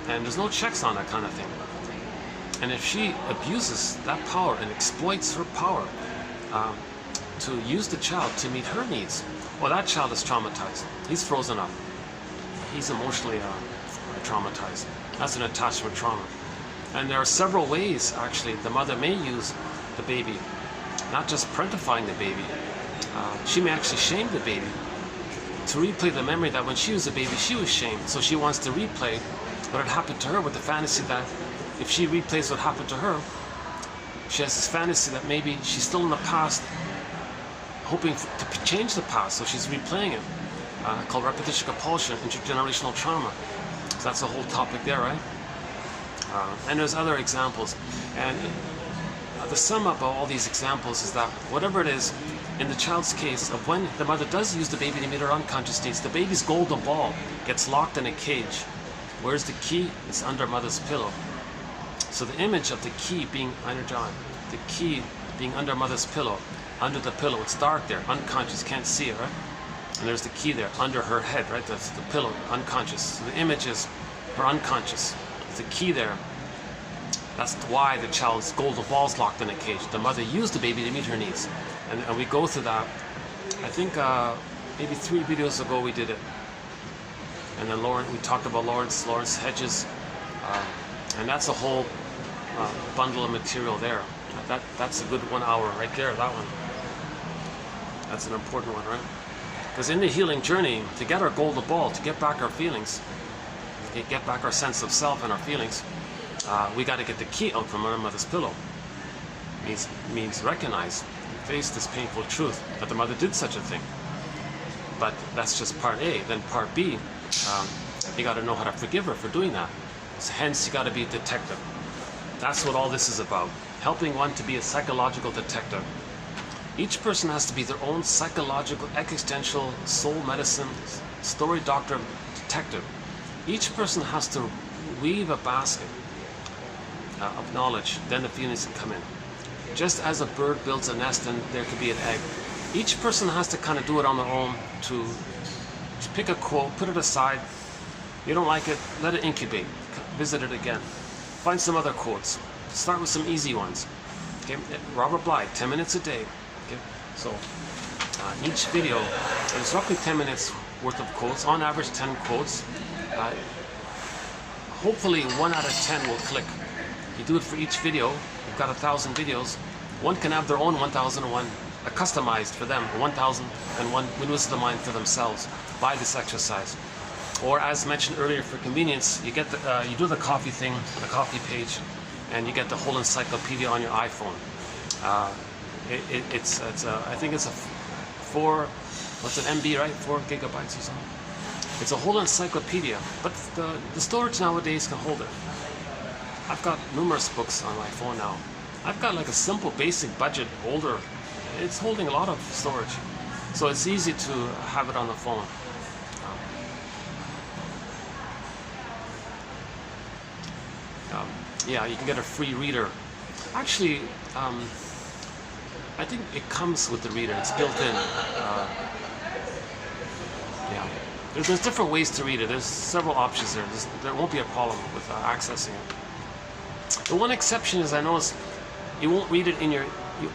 and there's no checks on that kind of thing. And if she abuses that power and exploits her power to use the child to meet her needs, well, that child is traumatized. He's frozen up. He's emotionally traumatized. That's an attachment trauma. And there are several ways, actually, the mother may use the baby, not just parentifying the baby. She may actually shame the baby to replay the memory that when she was a baby, she was shamed. So she wants to replay what had happened to her with the fantasy that if she replays what happened to her, she has this fantasy that maybe she's still in the past, hoping to change the past. So she's replaying it, called repetition compulsion, intergenerational trauma. So that's a whole topic there, right? And there's other examples. And the sum up of all these examples is that whatever it is, in the child's case, of when the mother does use the baby to meet her unconscious needs, the baby's golden ball gets locked in a cage. Where's the key? It's under mother's pillow. So the image of the key being under the key being under mother's pillow, under the pillow, it's dark there, unconscious, can't see it, right? And there's the key there, under her head, right? That's the pillow, unconscious. So the image is her unconscious. There's a key there. That's why the child's golden ball's locked in a cage. The mother used the baby to meet her needs. And we go through that. I think maybe 3 videos ago we did it. And then we talked about Lawrence Hedges. And that's a whole bundle of material there. That's a good 1 hour right there, that one. That's an important one, right? Because in the healing journey, to get our golden ball, to get back our feelings, to get back our sense of self and our feelings, we got to get the key out from under mother's pillow. Means recognize, face this painful truth that the mother did such a thing. But that's just part A. Then part B, you got to know how to forgive her for doing that. So hence, you got to be a detective. That's what all this is about. Helping one to be a psychological detective. Each person has to be their own psychological, existential, soul medicine, story doctor, detective. Each person has to weave a basket of knowledge, then the feelings can come in. Just as a bird builds a nest and there could be an egg, each person has to kind of do it on their own to pick a quote, put it aside. You don't like it, let it incubate, visit it again. Find some other quotes. Start with some easy ones. Okay? Robert Bly, 10 minutes a day. Okay? So each video is roughly 10 minutes worth of quotes, on average 10 quotes. Hopefully 1 out of 10 will click. You do it for each video. You've got 1,000 videos. One can have their own 1,001 customized for them, 1,001 windows of the mind for themselves by this exercise. Or as mentioned earlier, for convenience, you get you do the coffee thing, the coffee page, and you get the whole encyclopedia on your iPhone. I think it's a 4, what's an MB, right? 4 gigabytes or something. It's a whole encyclopedia, but the storage nowadays can hold it. I've got numerous books on my phone now. I've got like a simple, basic budget, older. It's holding a lot of storage, so it's easy to have it on the phone. Yeah, you can get a free reader. Actually, I think it comes with the reader. It's built in. Yeah, there's different ways to read it. There's several options there. There won't be a problem with accessing it. The one exception is I noticed you won't read it in your.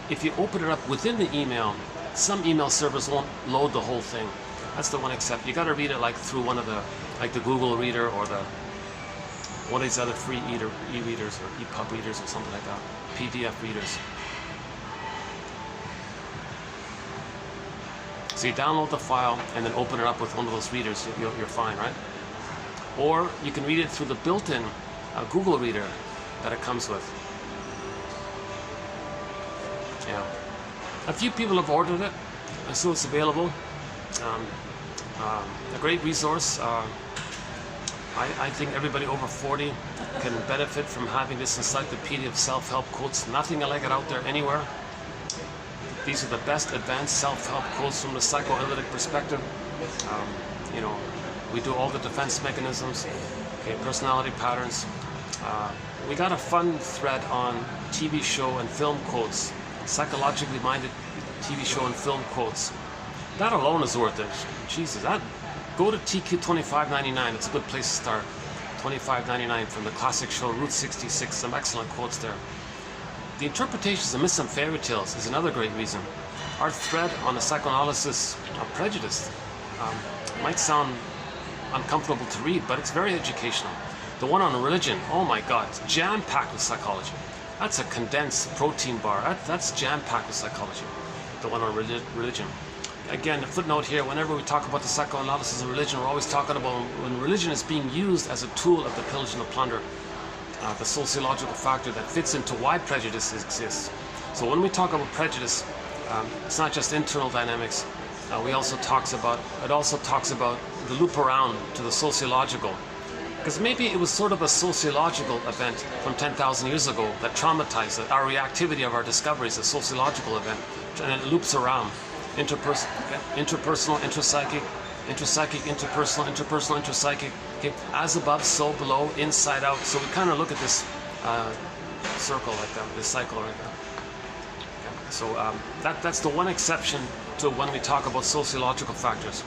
If you open it up within the email, some email servers won't load the whole thing. That's the one exception. You got to read it like through one of the, like the Google Reader or the one of these other free e-readers or EPUB readers or something like that, PDF readers. So you download the file and then open it up with one of those readers, you're fine, right? Or you can read it through the built-in Google Reader that it comes with. Yeah. A few people have ordered it, so it's available. A great resource. I think everybody over 40 can benefit from having this encyclopedia of self-help quotes. Nothing like it out there anywhere. These are the best advanced self-help quotes from the psychoanalytic perspective. You know, we do all the defense mechanisms, okay, personality patterns. We got a fun thread on TV show and film quotes, psychologically minded TV show and film quotes. that alone is worth it. Jesus, go to TQ 2599. It's a good place to start. 2599 from the classic show Route 66. Some excellent quotes there. The interpretations of myths and fairy tales is another great reason. Our thread on the psychoanalysis of prejudice might sound uncomfortable to read, but it's very educational. The one on religion, oh my God, it's jam-packed with psychology. That's a condensed protein bar. That's jam-packed with psychology. The one on religion. Again, a footnote here, whenever we talk about the psychoanalysis of religion, we're always talking about when religion is being used as a tool of the pillage and the plunder, the sociological factor that fits into why prejudice exists. So when we talk about prejudice, it's not just internal dynamics. It also talks about the loop around to the sociological. Because maybe it was sort of a sociological event from 10,000 years ago that traumatized it. Our reactivity of our discoveries, a sociological event, and it loops around. Interpersonal, intrapsychic, interpersonal, intrapsychic. Okay, as above, so below, inside out. So we kind of look at this circle like that, this cycle right there. Okay. So that's the one exception to when we talk about sociological factors.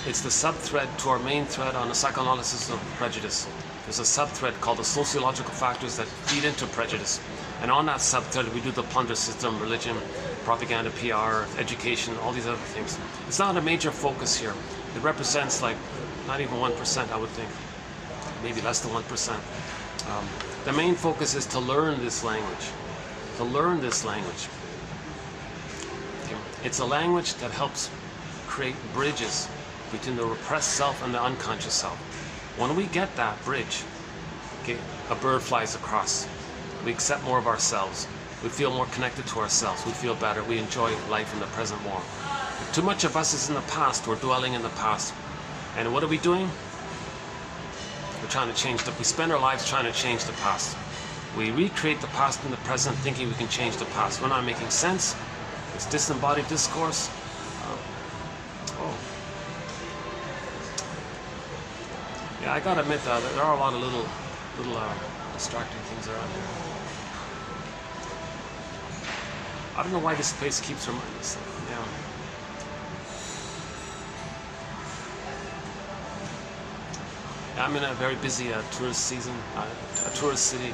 It's the sub-thread to our main thread on the psychoanalysis of prejudice. There's a sub-thread called the sociological factors that feed into prejudice. And on that sub-thread, we do the plunder system, religion, propaganda, PR, education, all these other things. It's not a major focus here. It represents like not even 1%, I would think. Maybe less than 1%. The main focus is to learn this language. To learn this language. Okay. It's a language that helps create bridges between the repressed self and the unconscious self. When we get that bridge, okay, a bird flies across. We accept more of ourselves. We feel more connected to ourselves. We feel better. We enjoy life in the present more. Too much of us is in the past. We're dwelling in the past. And what are we doing? We're trying to change we spend our lives trying to change the past. We recreate the past in the present thinking we can change the past. We're not making sense. It's disembodied discourse. Yeah, I gotta admit that there are a lot of little distracting things around here. I don't know why this place keeps reminding us. Yeah, I'm in a very busy tourist season, a tourist city.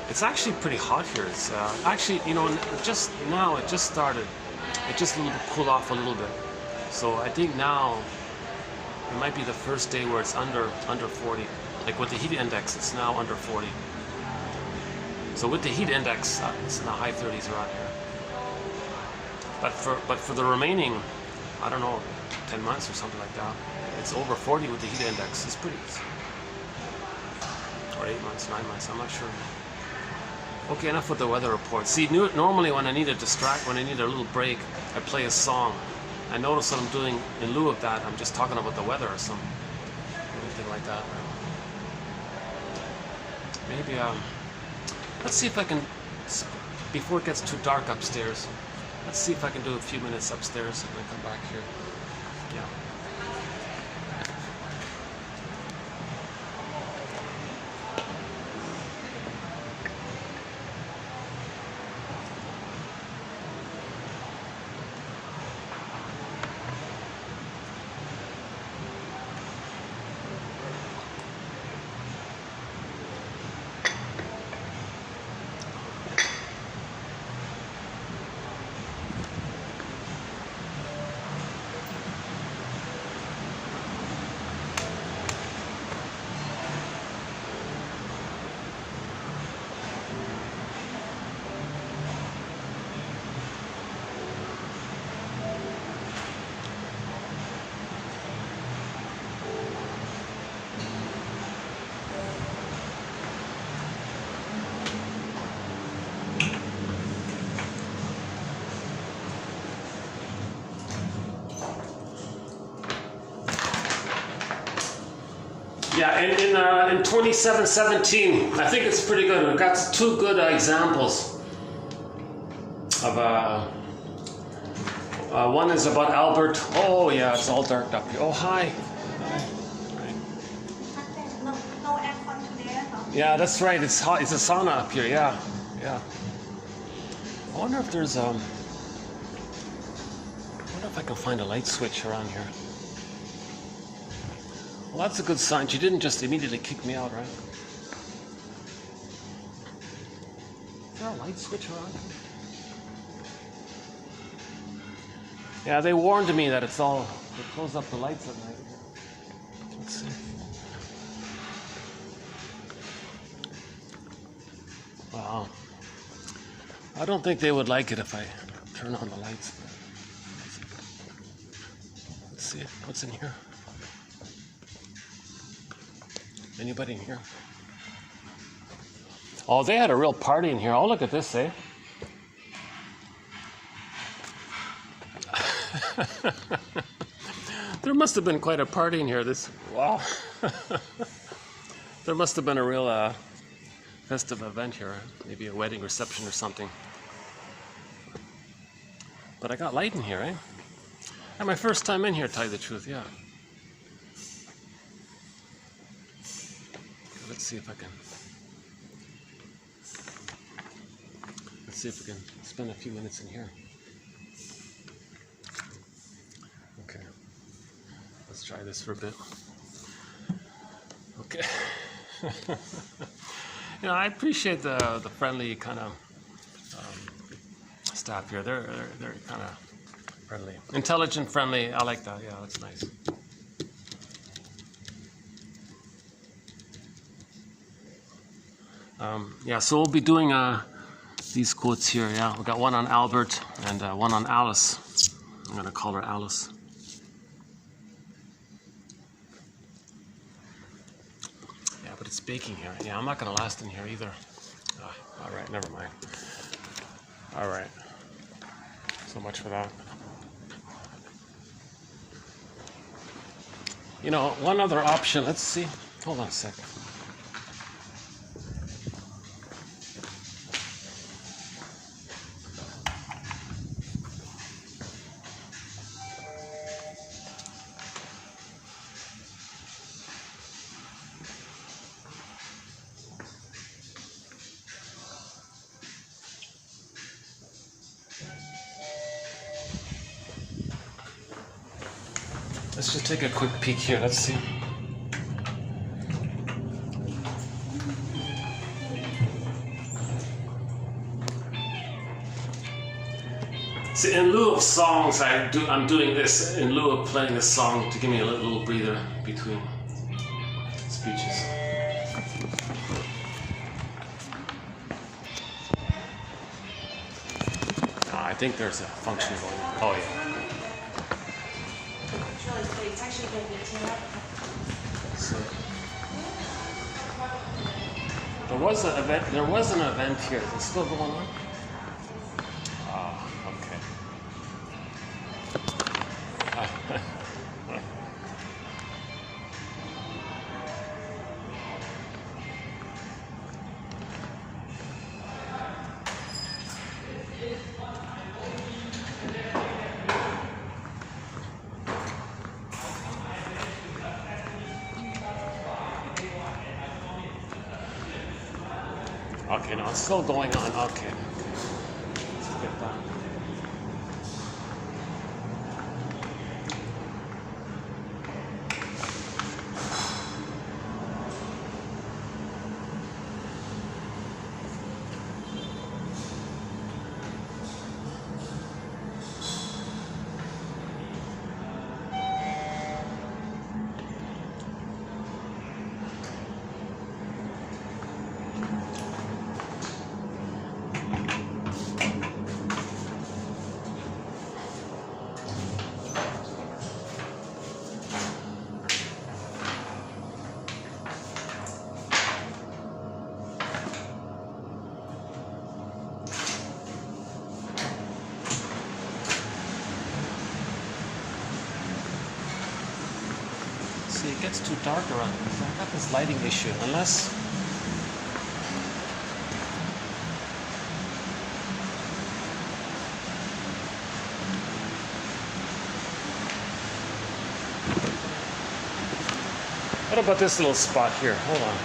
It's actually pretty hot here. It's actually, you know, just now it just started. It just a little bit cooled off a little bit. So I think now it might be the first day where it's under 40. Like with the heat index, it's now under 40. So with the heat index, it's in the high 30s around here. But for the remaining, I don't know, 10 months or something like that, it's over 40 with the heat index. It's pretty, or 8 months, 9 months, I'm not sure. Okay, enough with the weather report. See, normally when I need when I need a little break, I play a song. I notice what I'm doing in lieu of that. I'm just talking about the weather or anything like that. Maybe, let's see if I can, before it gets too dark upstairs, let's see if I can do a few minutes upstairs and then come back here. Yeah. Yeah, in 2717, I think it's pretty good. We've got two good examples of one is about Albert. Oh yeah, it's all dark up here. Oh hi. No aircon today. Yeah, that's right. It's hot. It's a sauna up here. Yeah, yeah. I wonder if there's if I can find a light switch around here. Well, that's a good sign. She didn't just immediately kick me out, right? Is there a light switch around here? Yeah, they warned me that they close up the lights at night. Let's see. Wow. I don't think they would like it if I turn on the lights. Let's see, what's in here? Anybody in here? Oh, they had a real party in here. Oh, look at this, eh? There must have been quite a party in here. Wow. There must have been a real festive event here. Maybe a wedding reception or something. But I got light in here, eh? And my first time in here, to tell you the truth, yeah. Let's see if I can. Let's see if we can spend a few minutes in here. Okay. Let's try this for a bit. Okay. You know, I appreciate the friendly kind of staff here. They're kind of friendly, intelligent, friendly. I like that. Yeah, that's nice. Yeah, so we'll be doing these quotes here. Yeah, we got one on Albert and one on Alice. I'm gonna call her Alice. Yeah, but it's baking here. Yeah, I'm not gonna last in here either. All right, never mind. All right. So much for that. You know, one other option. Let's see. Hold on a second. Let's just take a quick peek here. Let's see. See, in lieu of songs, I'm doing this in lieu of playing this song to give me a little breather between speeches. I think there's a function going on. Oh yeah. It's actually going to be So, there was an event here. Is it still going on? Okay. Okay, no, it's still going on. Okay. Let's get that. See, it gets too dark around here. I got this lighting issue. Unless what about this little spot here? Hold on.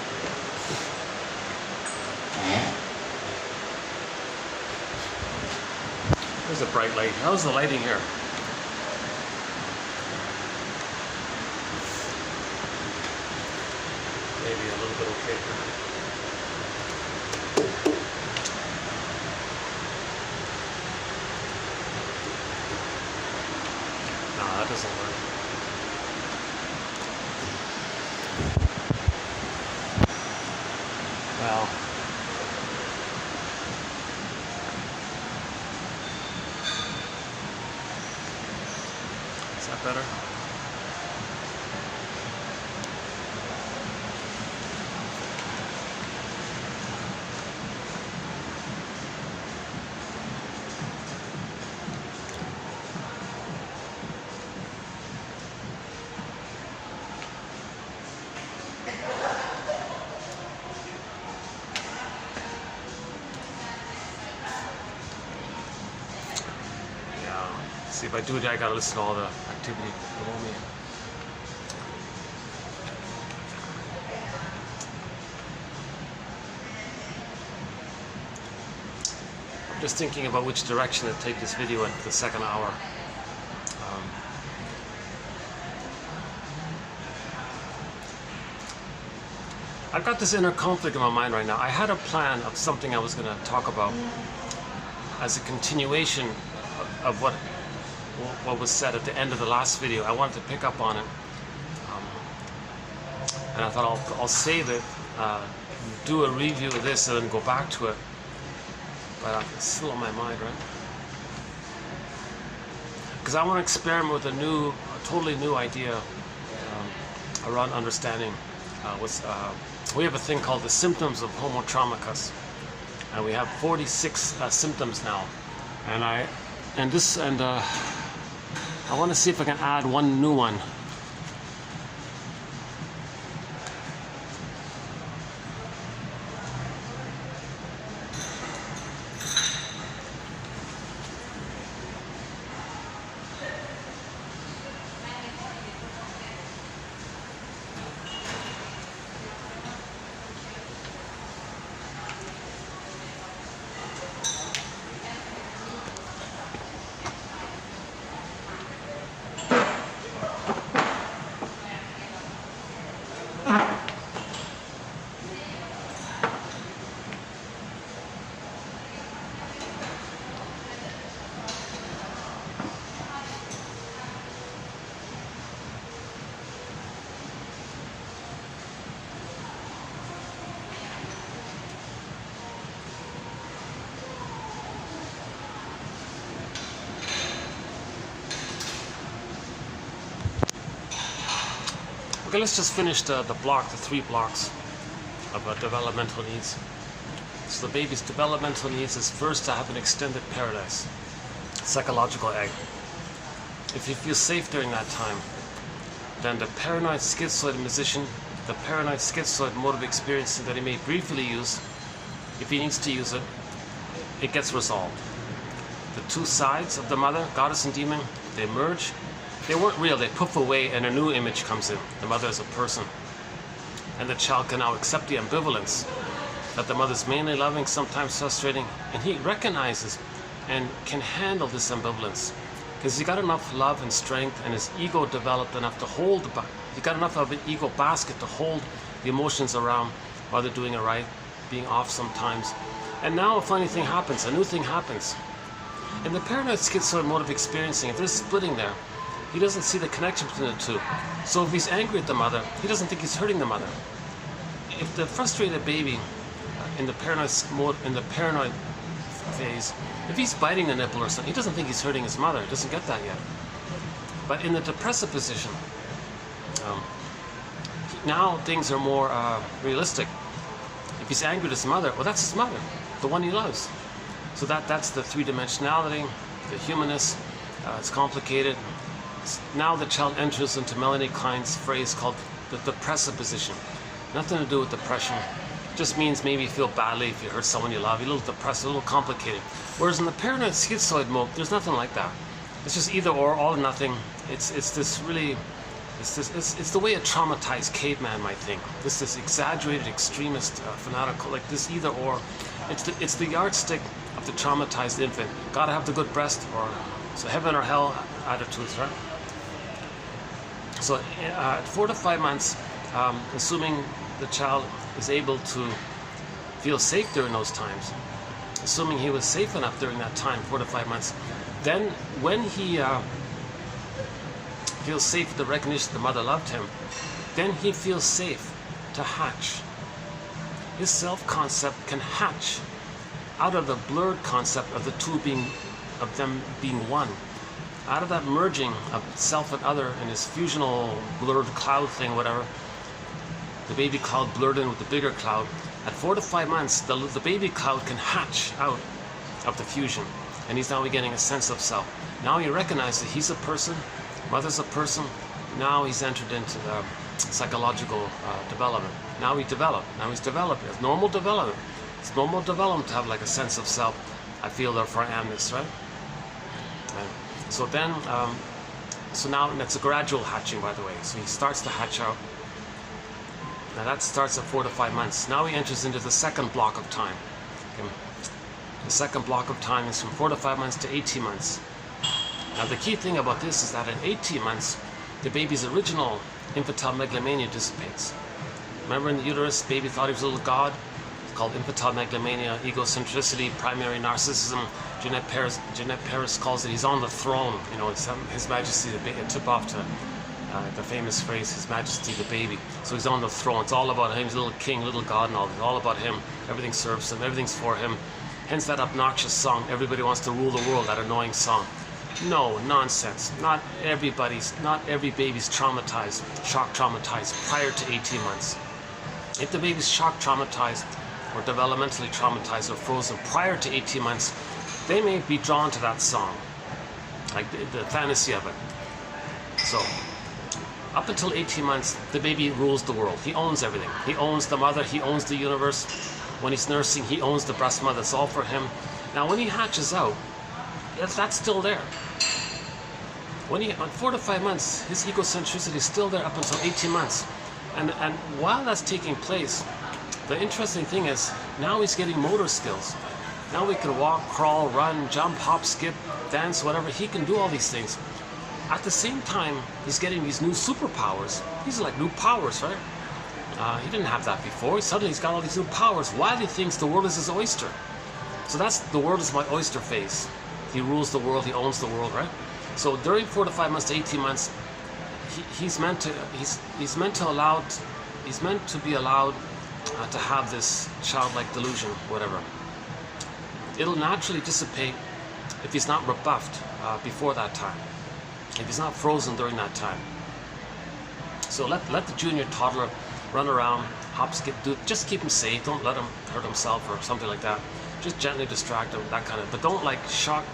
There's a bright light. How's the lighting here? Okay. No, that doesn't work. Well, is that better? See, if I do it, I gotta listen to all the activity below me. I'm just thinking about which direction to take this video in for the second hour. I've got this inner conflict in my mind right now. I had a plan of something I was going to talk about as a continuation of what was said at the end of the last video. I wanted to pick up on it, and I thought I'll save it, do a review of this, and then go back to it. But it's still on my mind, right? Because I want to experiment with a totally new idea around understanding. We have a thing called the symptoms of homo traumicus, and we have 46 symptoms now, and I want to see if I can add one new one. Okay, let's just finish the 3 blocks of developmental needs. So the baby's developmental needs is first to have an extended paradise, psychological egg. If you feel safe during that time, then the paranoid schizoid mode of experiencing that he may briefly use, if he needs to use it, it gets resolved. The two sides of the mother, goddess and demon, they merge. They weren't real, they poof away and a new image comes in, the mother as a person. And the child can now accept the ambivalence that the mother's mainly loving, sometimes frustrating, and he recognizes and can handle this ambivalence because he got enough love and strength and his ego developed enough to hold, he got enough of an ego basket to hold the emotions around while they're doing it right, being off sometimes. And now a funny thing happens, a new thing happens. In the paranoid schizoid mode of experiencing, if there's splitting there, he doesn't see the connection between the two. So if he's angry at the mother, he doesn't think he's hurting the mother. If the frustrated baby in the paranoid mode, in the paranoid phase, if he's biting the nipple or something, he doesn't think he's hurting his mother. He doesn't get that yet. But in the depressive position, now things are more realistic. If he's angry at his mother, well, that's his mother, the one he loves. So that's the three-dimensionality, the humanness. It's complicated. Now the child enters into Melanie Klein's phrase called the depressive position. Nothing to do with depression. It just means maybe you feel badly if you hurt someone you love. You're a little depressed, a little complicated. Whereas in the paranoid schizoid mode, there's nothing like that. It's just either or, all or nothing. It's the way a traumatized caveman might think. This exaggerated, extremist, fanatical, like this either or. It's the yardstick of the traumatized infant. Gotta have the good breast, or so heaven or hell attitudes, right? So at 4 to 5 months, assuming the child is able to feel safe during those times, assuming he was safe enough during that time, 4 to 5 months, then when he feels safe with the recognition the mother loved him, then he feels safe to hatch. His self-concept can hatch out of the blurred concept of the two being, of them being one. Out of that merging of self and other and his fusional blurred cloud thing, whatever, the baby cloud blurred in with the bigger cloud. At 4 to 5 months, the baby cloud can hatch out of the fusion, and he's now getting a sense of self. Now he recognizes he's a person, mother's a person. Now he's entered into the psychological development. Now he's developing. It's normal development. It's normal development to have like a sense of self. I feel, therefore I am this, right? And so then, so now it's a gradual hatching, by the way. So he starts to hatch out. Now that starts at 4 to 5 months. Now he enters into the second block of time. Okay. The second block of time is from 4 to 5 months to 18 months. Now the key thing about this is that at 18 months, the baby's original infantile megalomania dissipates. Remember, in the uterus, baby thought he was a little god. It's called infantile megalomania, egocentricity, primary narcissism. Jeanette Paris calls it, he's on the throne. You know, it's His Majesty the baby. It took off to the famous phrase, His Majesty the baby. So he's on the throne. It's all about him. He's a little king, little god, and all. It's all about him. Everything serves him. Everything's for him. Hence that obnoxious song, Everybody Wants to Rule the World, that annoying song. No, nonsense. Not every baby's traumatized, shock traumatized prior to 18 months. If the baby's shock traumatized or developmentally traumatized or frozen prior to 18 months, they may be drawn to that song, like the fantasy of it. So, up until 18 months, the baby rules the world. He owns everything. He owns the mother, he owns the universe. When he's nursing, he owns the breast mother. It's all for him. Now, when he hatches out, that's still there. When on 4 to 5 months, his egocentricity is still there up until 18 months. And while that's taking place, the interesting thing is, now he's getting motor skills. Now he can walk, crawl, run, jump, hop, skip, dance, whatever. He can do all these things. At the same time, he's getting these new superpowers. These are like new powers, right? He didn't have that before. Suddenly he's got all these new powers while he thinks the world is his oyster. So that's the world is my oyster phase. He rules the world, he owns the world, right? So during 4 to 5 months to 18 months, he's meant to be allowed to have this childlike delusion, whatever. It'll naturally dissipate if he's not rebuffed before that time, if he's not frozen during that time. So let the junior toddler run around, hop, skip, just keep him safe. Don't let him hurt himself or something like that. Just gently distract him, that kind of. But don't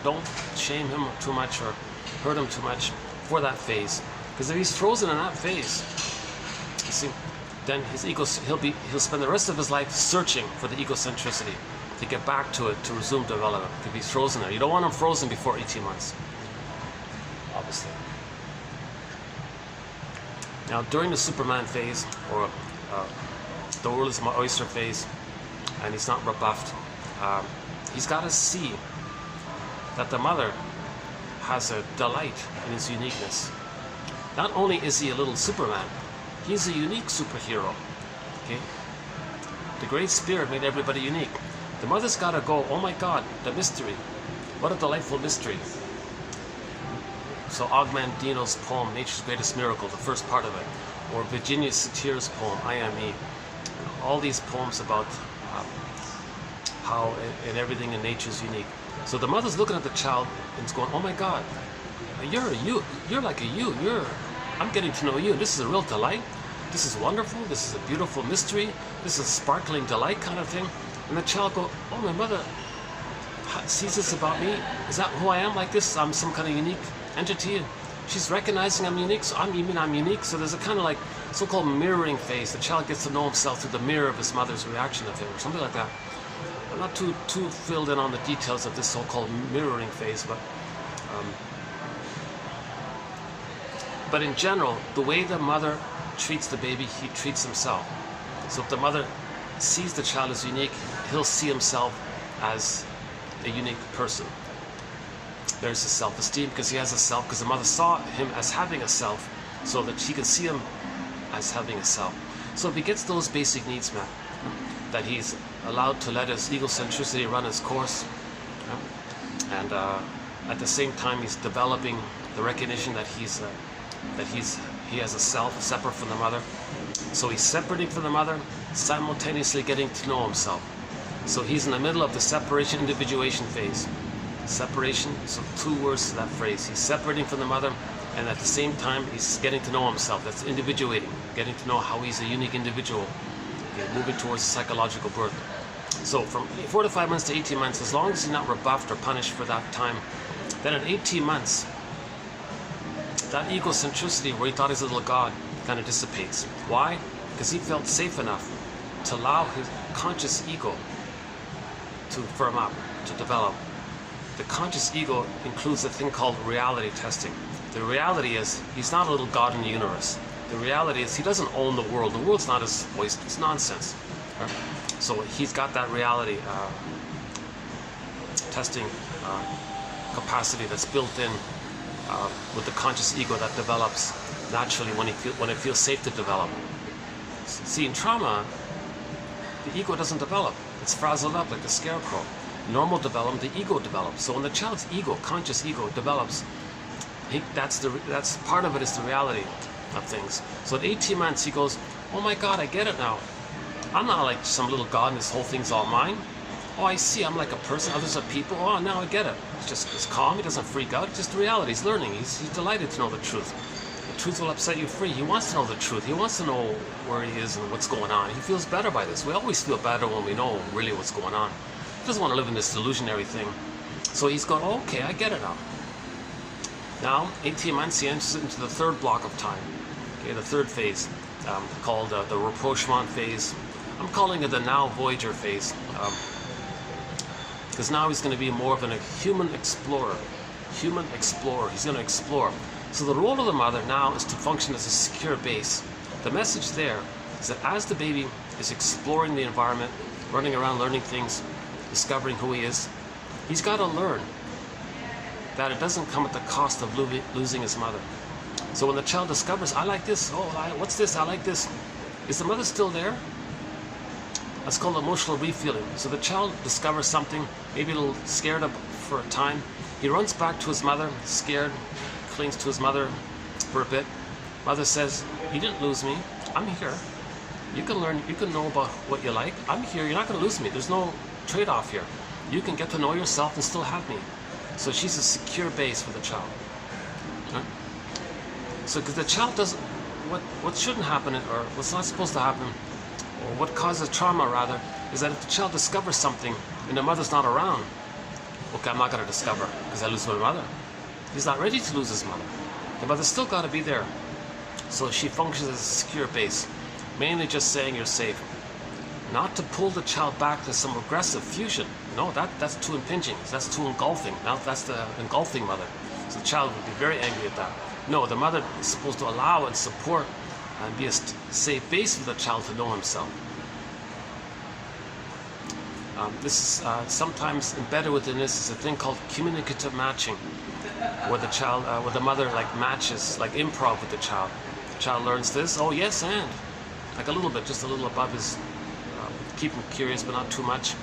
don't shame him too much or hurt him too much for that phase. Because if he's frozen in that phase, you see, then his he'll spend the rest of his life searching for the egocentricity to get back to it, to resume development. If he's frozen there, you don't want him frozen before 18 months, obviously. Now, during the Superman phase, or the world is my oyster phase, and he's not rebuffed, he's got to see that the mother has a delight in his uniqueness. Not only is he a little Superman, he's a unique superhero. Okay? The Great Spirit made everybody unique. The mother's got to go, oh my God, the mystery. What a delightful mystery. So Ogmandino's poem, Nature's Greatest Miracle, the first part of it, or Virginia Satir's poem, I Am Me. All these poems about how and everything in nature is unique. So the mother's looking at the child and it's going, oh my God, you're like a you. I'm getting to know you. This is a real delight. This is wonderful. This is a beautiful mystery. This is a sparkling delight kind of thing. And the child goes, oh, my mother sees this about me. Is that who I am like this? I'm some kind of unique entity. And she's recognizing I'm unique. So I'm unique. So there's a kind of like so-called mirroring phase. The child gets to know himself through the mirror of his mother's reaction of him, or something like that. I'm not too filled in on the details of this so-called mirroring phase, but in general, the way the mother treats the baby, he treats himself. So if the mother sees the child as unique, he'll see himself as a unique person. There's his self-esteem because he has a self, because the mother saw him as having a self, so that she can see him as having a self. So if he gets those basic needs met, that he's allowed to let his egocentricity run its course, and at the same time he's developing the recognition that he has a self separate from the mother. So he's separating from the mother, simultaneously getting to know himself. So he's in the middle of the separation individuation phase. Separation, so 2 words to that phrase. He's separating from the mother, and at the same time he's getting to know himself. That's individuating, getting to know how he's a unique individual, moving towards psychological birth. So from 4 to 5 months to 18 months, as long as he's not rebuffed or punished for that time, then at 18 months, that egocentricity where he thought he's a little god kind of dissipates. Why? Because he felt safe enough to allow his conscious ego to firm up, to develop. The conscious ego includes a thing called reality testing. The reality is he's not a little god in the universe. The reality is he doesn't own the world. The world's not his voice. It's nonsense. Right? So he's got that reality testing capacity that's built in with the conscious ego that develops naturally when it feels safe to develop. See, in trauma, the ego doesn't develop. It's frazzled up like a scarecrow. Normal development, the ego develops. So when the child's ego, conscious ego, develops, that's part of it is the reality of things. So at 18 months he goes, oh my God, I get it now. I'm not like some little god and this whole thing's all mine. Oh, I see, I'm like a person, others are people. Oh, now I get it. It's calm, he doesn't freak out, it's just the reality. He's learning, he's delighted to know the truth. The truth will upset you free. He wants to know the truth. He wants to know where he is and what's going on. He feels better by this. We always feel better when we know really what's going on. He doesn't want to live in this illusionary thing. So he's going, oh, okay, I get it now. Now, 18 months, he enters into the 3rd block of time. Okay, the 3rd phase, called the rapprochement phase. I'm calling it the now Voyager phase. Because now he's going to be more of a human explorer. Human explorer. He's going to explore. So the role of the mother now is to function as a secure base. The message there is that as the baby is exploring the environment, running around, learning things, discovering who he is, he's got to learn that it doesn't come at the cost of losing his mother. So when the child discovers, I like this, oh, what's this, I like this, is the mother still there? That's called emotional refeeling. So the child discovers something, maybe a little scared for a time. He runs back to his mother, scared, clings to his mother for a bit. Mother says, you didn't lose me, I'm here. You can learn, you can know about what you like. I'm here, you're not going to lose me. There's no trade-off here. You can get to know yourself and still have me. So she's a secure base for the child. Right? So because the child doesn't, what shouldn't happen, or what's not supposed to happen, or what causes trauma rather, is that if the child discovers something and the mother's not around, okay, I'm not going to discover because I lose my mother. He's not ready to lose his mother. The mother's still got to be there. So she functions as a secure base, mainly just saying you're safe. Not to pull the child back to some aggressive fusion. No, that's too impinging. That's too engulfing. Now that's the engulfing mother. So the child would be very angry at that. No, the mother is supposed to allow and support and be a safe base for the child to know himself. This is sometimes embedded within this is a thing called communicative matching, where the child, where the mother like matches, like improv with the child. The child learns this, oh yes, and like a little bit, just a little above his, keep him curious but not too much.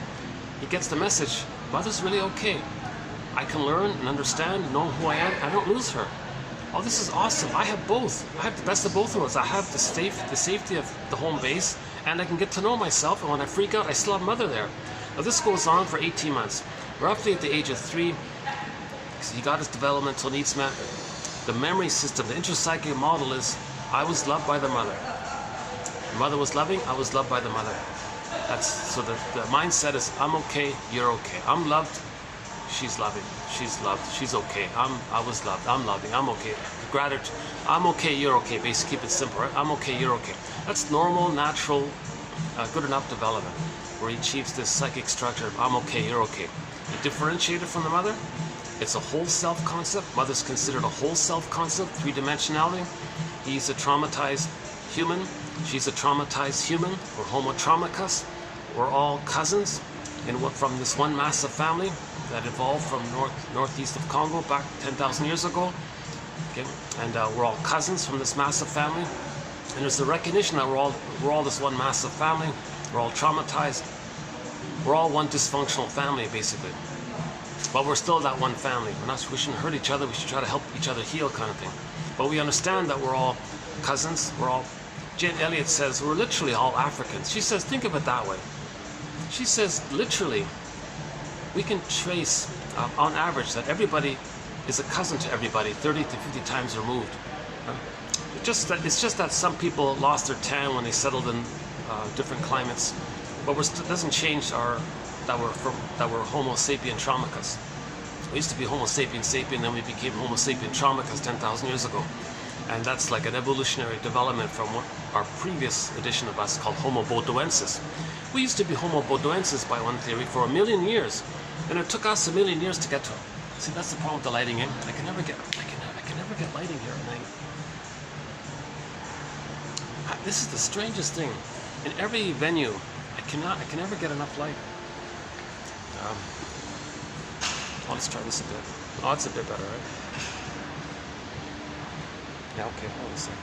He gets the message, mother's really okay. I can learn and understand, know who I am, I don't lose her. Oh, this is awesome, I have both. I have the best of both worlds. I have the safety of the home base, and I can get to know myself, and when I freak out, I still have mother there. Now this goes on for 18 months. Roughly at the age of 3, he got his developmental needs met. The memory system, the intrapsychic model is, I was loved by the mother. The mother was loving, I was loved by the mother. That's, so the mindset is, I'm okay, you're okay. I'm loved, she's loving. She's loved, she's okay. I was loved, I'm loving, I'm okay. Gratitude, I'm okay, you're okay. Basically keep it simple, right? I'm okay, you're okay. That's normal, natural, good enough development, where he achieves this psychic structure of I'm okay, you're okay. He differentiated from the mother. It's a whole self concept. Mother's considered a whole self concept, 3-dimensionality. He's a traumatized human. She's a traumatized human. We're homotraumicus. We're all cousins from this one massive family that evolved from northeast of Congo back 10,000 years ago. Okay, and we're all cousins from this massive family. And there's the recognition that we're all this one massive family. We're all traumatized. We're all one dysfunctional family, basically. But we're still that one family. We shouldn't hurt each other. We should try to help each other heal, kind of thing. But we understand that we're all cousins. We're all. Jane Elliott says we're literally all Africans. She says, think of it that way. She says, literally, we can trace, on average, that everybody is a cousin to everybody, 30 to 50 times removed. It's just that some people lost their tan when they settled in different climates, but it doesn't change that we're Homo sapien traumicus. We used to be Homo sapien sapien, then we became Homo sapien traumicus 10,000 years ago, and that's like an evolutionary development from what our previous edition of us called Homo bodoensis. We used to be Homo bodoensis by one theory for 1 million years, and it took us 1 million years to get to it. See, that's the problem with the lighting in. I can never get lighting here at night. This is the strangest thing. In every venue, I can never get enough light. Let's try this a bit. Oh, it's a bit better, right? Yeah, okay, hold on a second.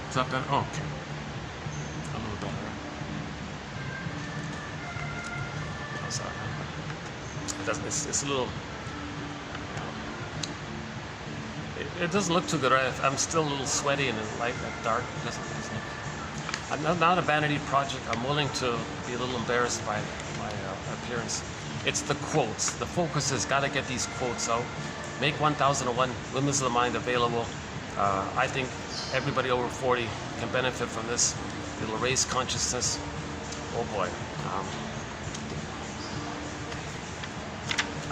Is that better? Oh, okay. A little better. How's that? It doesn't. It's a little. It doesn't look too good, right? I'm still a little sweaty and light and dark. It doesn't look. Not a vanity project. I'm willing to be a little embarrassed by my appearance. It's the quotes. The focus has got to get these quotes out. Make 1001 Windmills of the Mind available. I think everybody over 40 can benefit from this. It'll raise consciousness. Oh boy.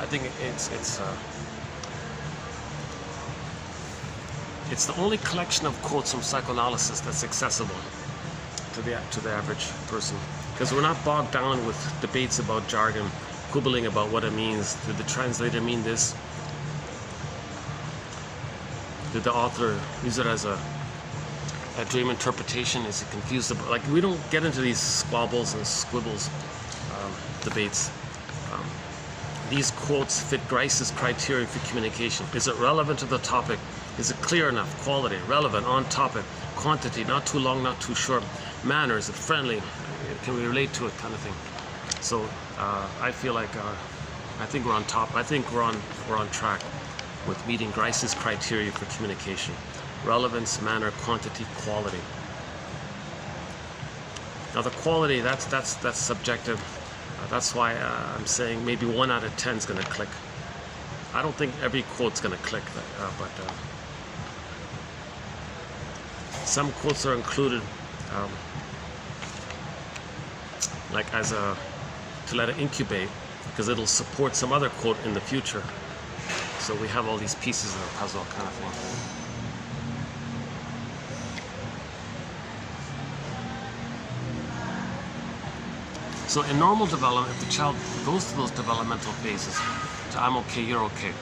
I think it's the only collection of quotes from psychoanalysis that's accessible to the average person, because we're not bogged down with debates about jargon, quibbling about what it means. Did the translator mean this? Did the author use it as a dream interpretation? Is it confused about, like, we don't get into these squabbles and squibbles debates. These quotes fit Grice's criteria for communication. Is it relevant to the topic? Is it clear enough? Quality, relevant, on topic, quantity, not too long, not too short. Manner, is it friendly? Can we relate to it, kind of thing. So I feel like I think we're on top. I think we're on track with meeting Grice's criteria for communication: relevance, manner, quantity, quality. Now the quality, that's subjective. That's why I'm saying maybe 1 out of 10 is going to click. I don't think every quote's going to click, but some quotes are included, like to let it incubate, because it'll support some other quote in the future. So we have all these pieces of the puzzle, kind of thing. So in normal development, if the child goes through those developmental phases, to I'm okay, you're okay,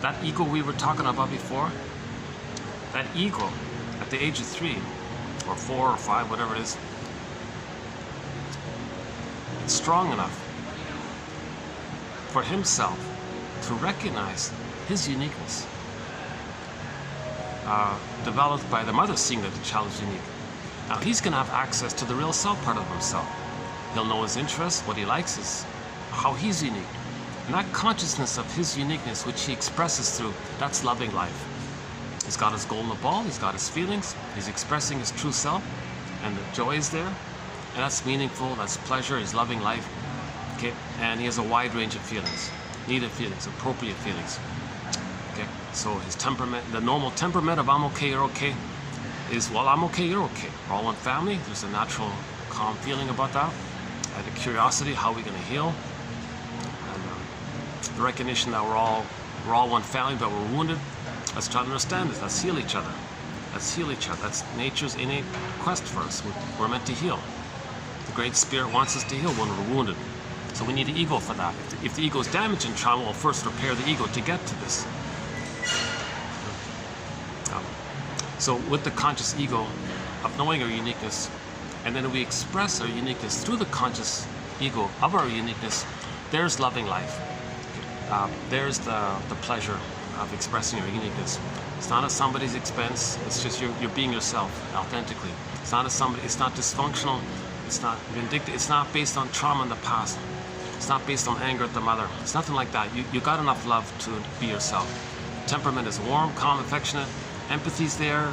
that ego we were talking about before, that ego at the age of 3 or 4 or 5, whatever it is, it's strong enough for himself to recognize his uniqueness, developed by the mother seeing that the child is unique. Now he's going to have access to the real self part of himself. He'll know his interests, what he likes, is how he's unique. And that consciousness of his uniqueness, which he expresses through, that's loving life. He's got his golden ball, he's got his feelings, he's expressing his true self, and the joy is there, and that's meaningful, that's pleasure, he's loving life. Okay, and he has a wide range of feelings, needed feelings, appropriate feelings. Okay, so his temperament, the normal temperament of I'm okay, you're okay, is, well, I'm okay, you're okay. We're all one family. There's a natural calm feeling about that, and a curiosity, how are we going to heal, and the recognition that we're all one family, but we're wounded. Let's try to understand this. Let's heal each other. Let's heal each other. That's nature's innate quest for us. We're meant to heal. The Great Spirit wants us to heal when we're wounded. So we need the ego for that. If the ego is damaged in trauma, we'll first repair the ego to get to this. So with the conscious ego of knowing our uniqueness, and then we express our uniqueness through the conscious ego of our uniqueness, there's loving life. There's the pleasure of expressing your uniqueness. It's not at somebody's expense. It's just you're being yourself authentically. It's not it's not dysfunctional. It's not vindictive. It's not based on trauma in the past. It's not based on anger at the mother. It's nothing like that. You got enough love to be yourself. Temperament is warm, calm, affectionate. Empathy's there.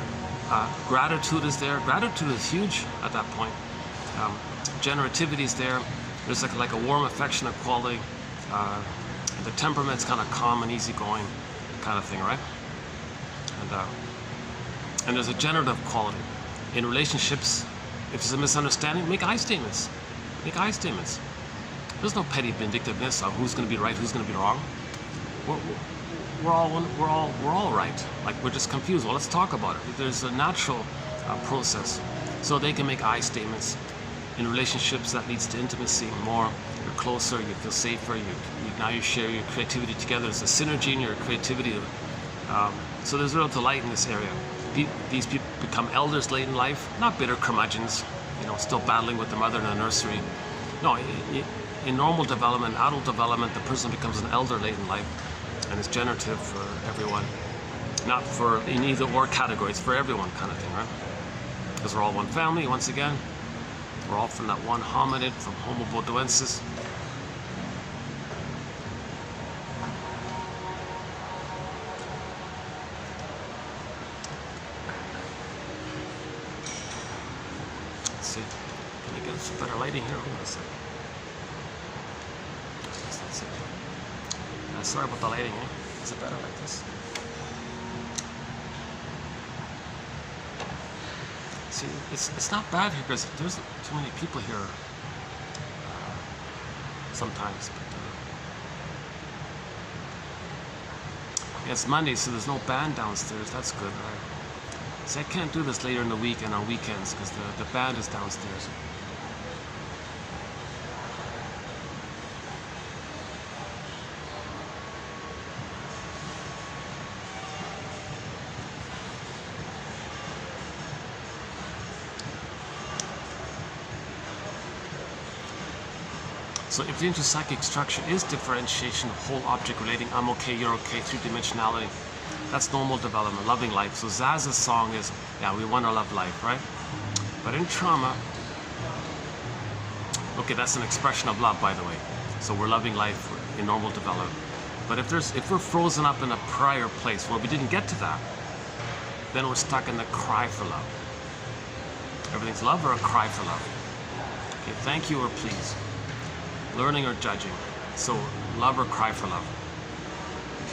Gratitude is there. Gratitude is huge at that point. Generativity is there. There's like a warm, affectionate quality. The temperament's kind of calm and easygoing kind of thing, right? And there's a generative quality. In relationships, if there's a misunderstanding, make I statements. Make I statements. There's no petty vindictiveness of who's going to be right, who's going to be wrong. We're all right. Like, we're just confused. Well, let's talk about it. There's a natural process. So they can make I statements. In relationships, that leads to intimacy more. You're closer, you feel safer, now you share your creativity together. There's a synergy in your creativity. So there's real delight in this area. These people become elders late in life, not bitter curmudgeons, still battling with the mother in the nursery. No, in normal development, adult development, the person becomes an elder late in life, and it's generative for everyone. Not for in either or categories, for everyone kind of thing, right? Because we're all one family, once again. We're all from that one hominid, from Homo bodoensis. Let's see. Can I get some better lighting here? Hold on a second. That's it. Sorry about the lighting, eh? Is it better like this? See, it's not bad here because there's too many people here sometimes. But, yeah, it's Monday, so there's no band downstairs. That's good, right? See, I can't do this later in the week and on weekends because the band is downstairs. So if the interpsychic structure is differentiation of whole object relating, I'm okay, you're okay, three-dimensionality, that's normal development, loving life. So Zaz's song is, yeah, we want to love life, right? But in trauma, okay, that's an expression of love, by the way. So we're loving life in normal development. But if we're frozen up in a prior place where we didn't get to that, then we're stuck in the cry for love. Everything's love or a cry for love. Okay, thank you or please. Learning or judging. So love or cry for love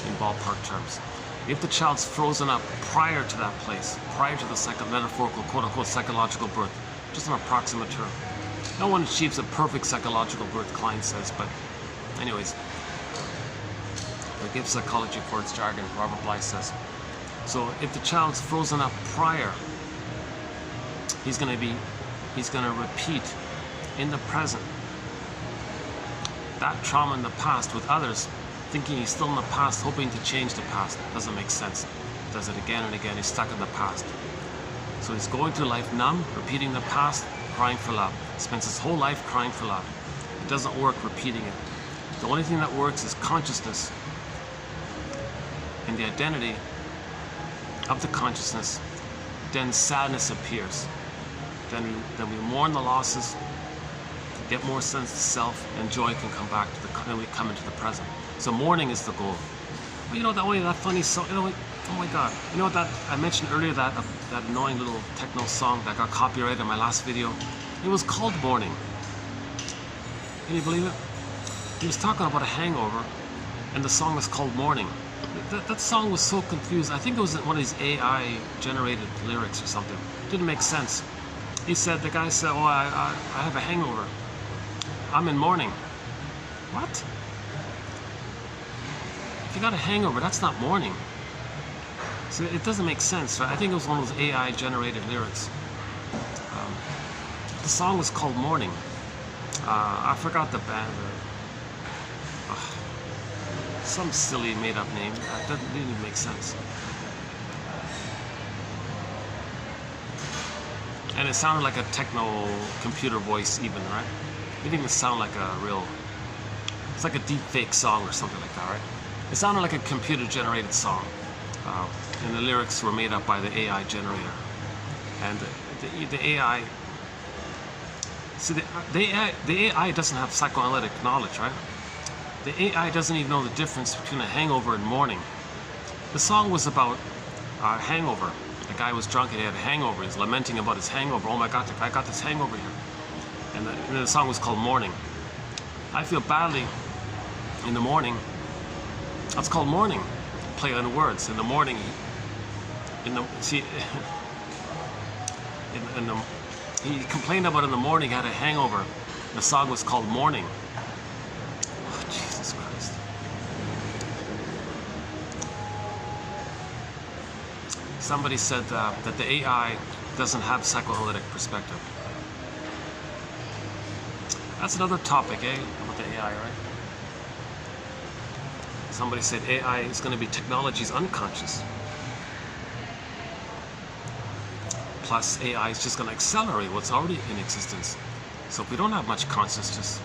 in ballpark terms. If the child's frozen up prior to that place, prior to the metaphorical quote-unquote psychological birth, just an approximate term. No one achieves a perfect psychological birth, Klein says, but anyways, forgive psychology for its jargon, Robert Bly says. So if the child's frozen up prior, he's going to repeat in the present that trauma in the past with others, thinking he's still in the past, hoping to change the past. Doesn't make sense. Does it again and again. He's stuck in the past. So he's going through life numb, repeating the past, crying for love. Spends his whole life crying for love. It doesn't work repeating it. The only thing that works is consciousness and the identity of the consciousness. Then sadness appears. Then we mourn the losses, get more sense of self, and joy can come back then we come into the present. So mourning is the goal. Well, you know that funny song, oh my God. You know that I mentioned earlier, that annoying little techno song that got copyrighted in my last video? It was called Mourning. Can you believe it? He was talking about a hangover, and the song was called Mourning. That song was so confused. I think it was one of these AI generated lyrics or something. Didn't make sense. The guy said, oh, I have a hangover. I'm in mourning. What? If you got a hangover, that's not mourning. So it doesn't make sense, right? I think it was one of those AI generated lyrics. The song was called Mourning. I forgot the band. Some silly made up name. That didn't even make sense. And it sounded like a techno computer voice even, right? It didn't even sound like a real, it's like a deep fake song or something like that, right? It sounded like a computer generated song. And the lyrics were made up by the AI generator. And the AI, see the AI doesn't have psychoanalytic knowledge, right? The AI doesn't even know the difference between a hangover and mourning. The song was about a hangover. The guy was drunk and he had a hangover. He's lamenting about his hangover. Oh my God, I got this hangover here. And the song was called Mourning. I feel badly in the morning. That's called mourning. Play on the words. In the morning, he complained about in the morning he had a hangover. The song was called Mourning. Oh, Jesus Christ. Somebody said that the AI doesn't have psychoanalytic perspective. That's another topic, about the AI, right? Somebody said AI is going to be technology's unconscious. Plus, AI is just going to accelerate what's already in existence. So if we don't have much consciousness,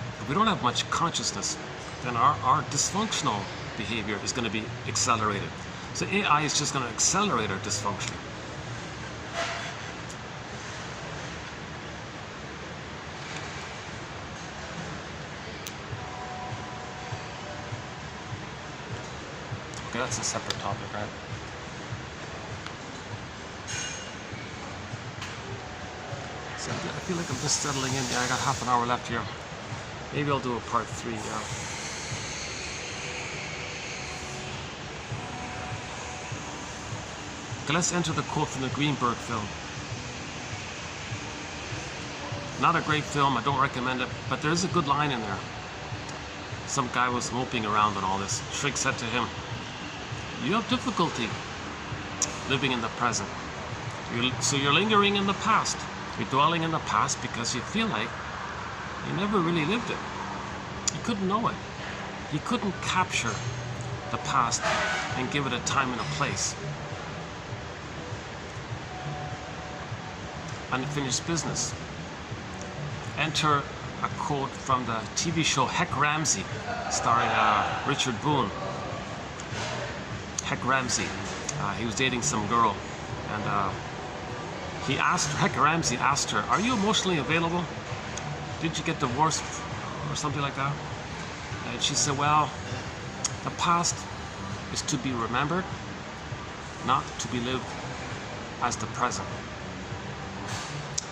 then our dysfunctional behavior is going to be accelerated. So AI is just going to accelerate our dysfunction. Okay, that's a separate topic, right? So I feel like I'm just settling in. Yeah, I got half an hour left here. Maybe I'll do a part 3, yeah. Okay, let's enter the quote from the Greenberg film. Not a great film, I don't recommend it, but there's a good line in there. Some guy was moping around and all this. Shrink said to him, "You have difficulty living in the present. So you're lingering in the past. You're dwelling in the past because you feel like you never really lived it. You couldn't know it. You couldn't capture the past and give it a time and a place. Unfinished business." Enter a quote from the TV show Heck Ramsey, starring Richard Boone. Heck Ramsey, he was dating some girl, and Heck Ramsey asked her, "Are you emotionally available? Did you get divorced?" or something like that. And she said, "Well, the past is to be remembered, not to be lived as the present.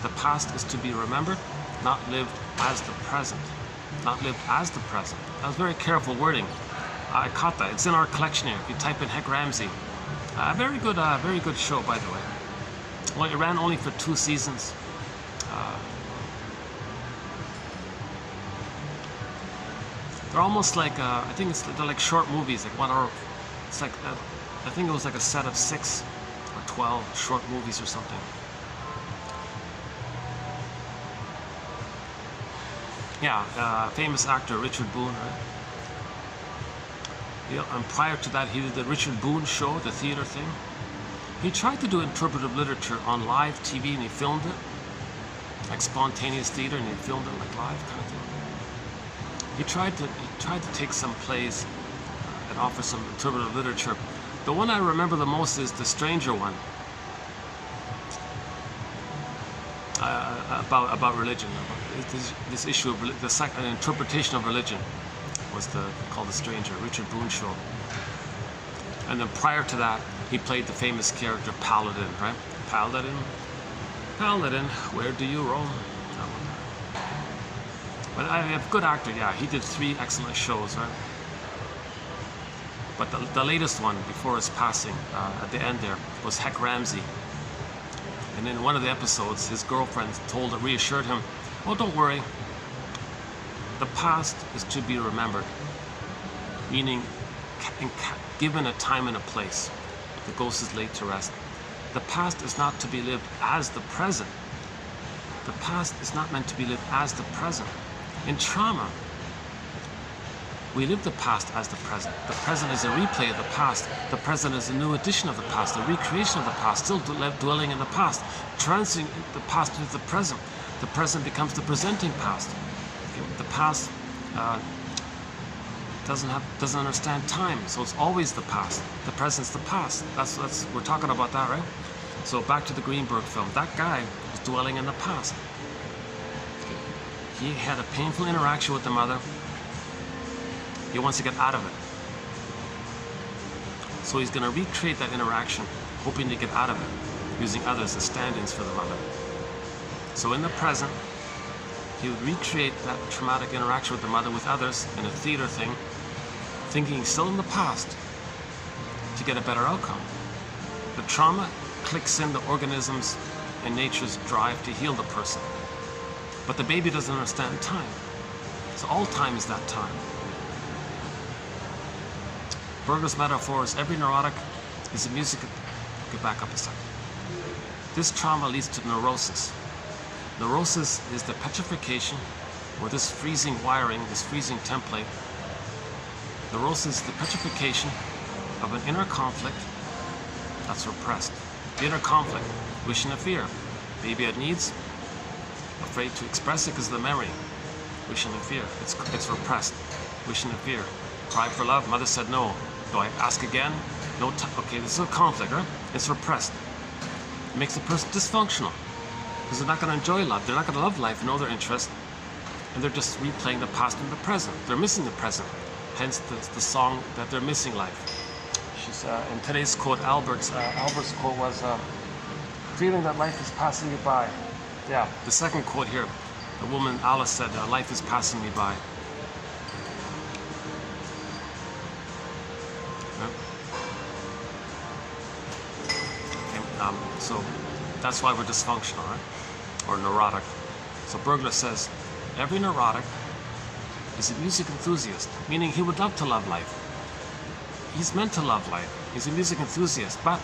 The past is to be remembered, not lived as the present. Not lived as the present." That was very careful wording. I caught that. It's in our collection here. If you type in Heck Ramsey, very good show, by the way. Well, it ran only for 2 seasons. They're almost like I think they're like short movies, like 1 hour. It's like I think it was like a set of 6 or 12 short movies or something. Yeah, famous actor Richard Boone, right? Yeah, and prior to that, he did the Richard Boone Show, the theater thing. He tried to do interpretive literature on live TV, and he filmed it, like spontaneous theater, and he filmed it like live kind of thing. He tried to take some plays and offer some interpretive literature. The one I remember the most is the Stranger one, about religion, about this issue of an interpretation of religion was called The Stranger, Richard Boone Show. And then prior to that, he played the famous character Paladin, right? Paladin, where do you roam? But I have good actor, yeah. He did 3 excellent shows, right? But the latest one, before his passing, at the end there, was Heck Ramsey. And in one of the episodes, his girlfriend reassured him, "Oh, don't worry. The past is to be remembered," meaning given a time and a place. The ghost is laid to rest. The past is not to be lived as the present. The past is not meant to be lived as the present. In trauma, We live the past as the present. The present is a replay of the past. The present is a new edition of the past, a recreation of the past, still dwelling in the past, transiting the past into the present. The present becomes the presenting past. Okay? The past doesn't understand time, so it's always the past. The present's the past. That's we're talking about that, right? So back to the Greenberg film. That guy was dwelling in the past. Okay? He had a painful interaction with the mother. He wants to get out of it. So he's going to recreate that interaction, hoping to get out of it, using others as stand-ins for the mother. So in the present, he would recreate that traumatic interaction with the mother with others in a theater thing, thinking he's still in the past to get a better outcome. The trauma clicks in the organism's and nature's drive to heal the person. But the baby doesn't understand time. So all time is that time. Berger's metaphor is every neurotic is a music. Get back up a second. This trauma leads to neurosis. Neurosis is the petrification, or this freezing wiring, this freezing template. Neurosis is the petrification of an inner conflict that's repressed. The inner conflict, wish and a fear. Baby had needs, afraid to express it because of the memory. Wish and a fear. It's repressed. Wish and a fear. Cry for love. Mother said no. Do I ask again? No. Okay, this is a conflict, right? It's repressed. It makes the person dysfunctional because they're not going to enjoy love. They're not going to love life, know their interest, and they're just replaying the past and the present. They're missing the present. Hence the song that they're missing life. She's in today's quote. Albert's quote was, "Feeling that life is passing you by." Yeah. The second quote here, the woman Alice said, "Life is passing me by." So that's why we're dysfunctional, right? Or neurotic. So Berger says, every neurotic is a music enthusiast, meaning he would love to love life. He's meant to love life. He's a music enthusiast, but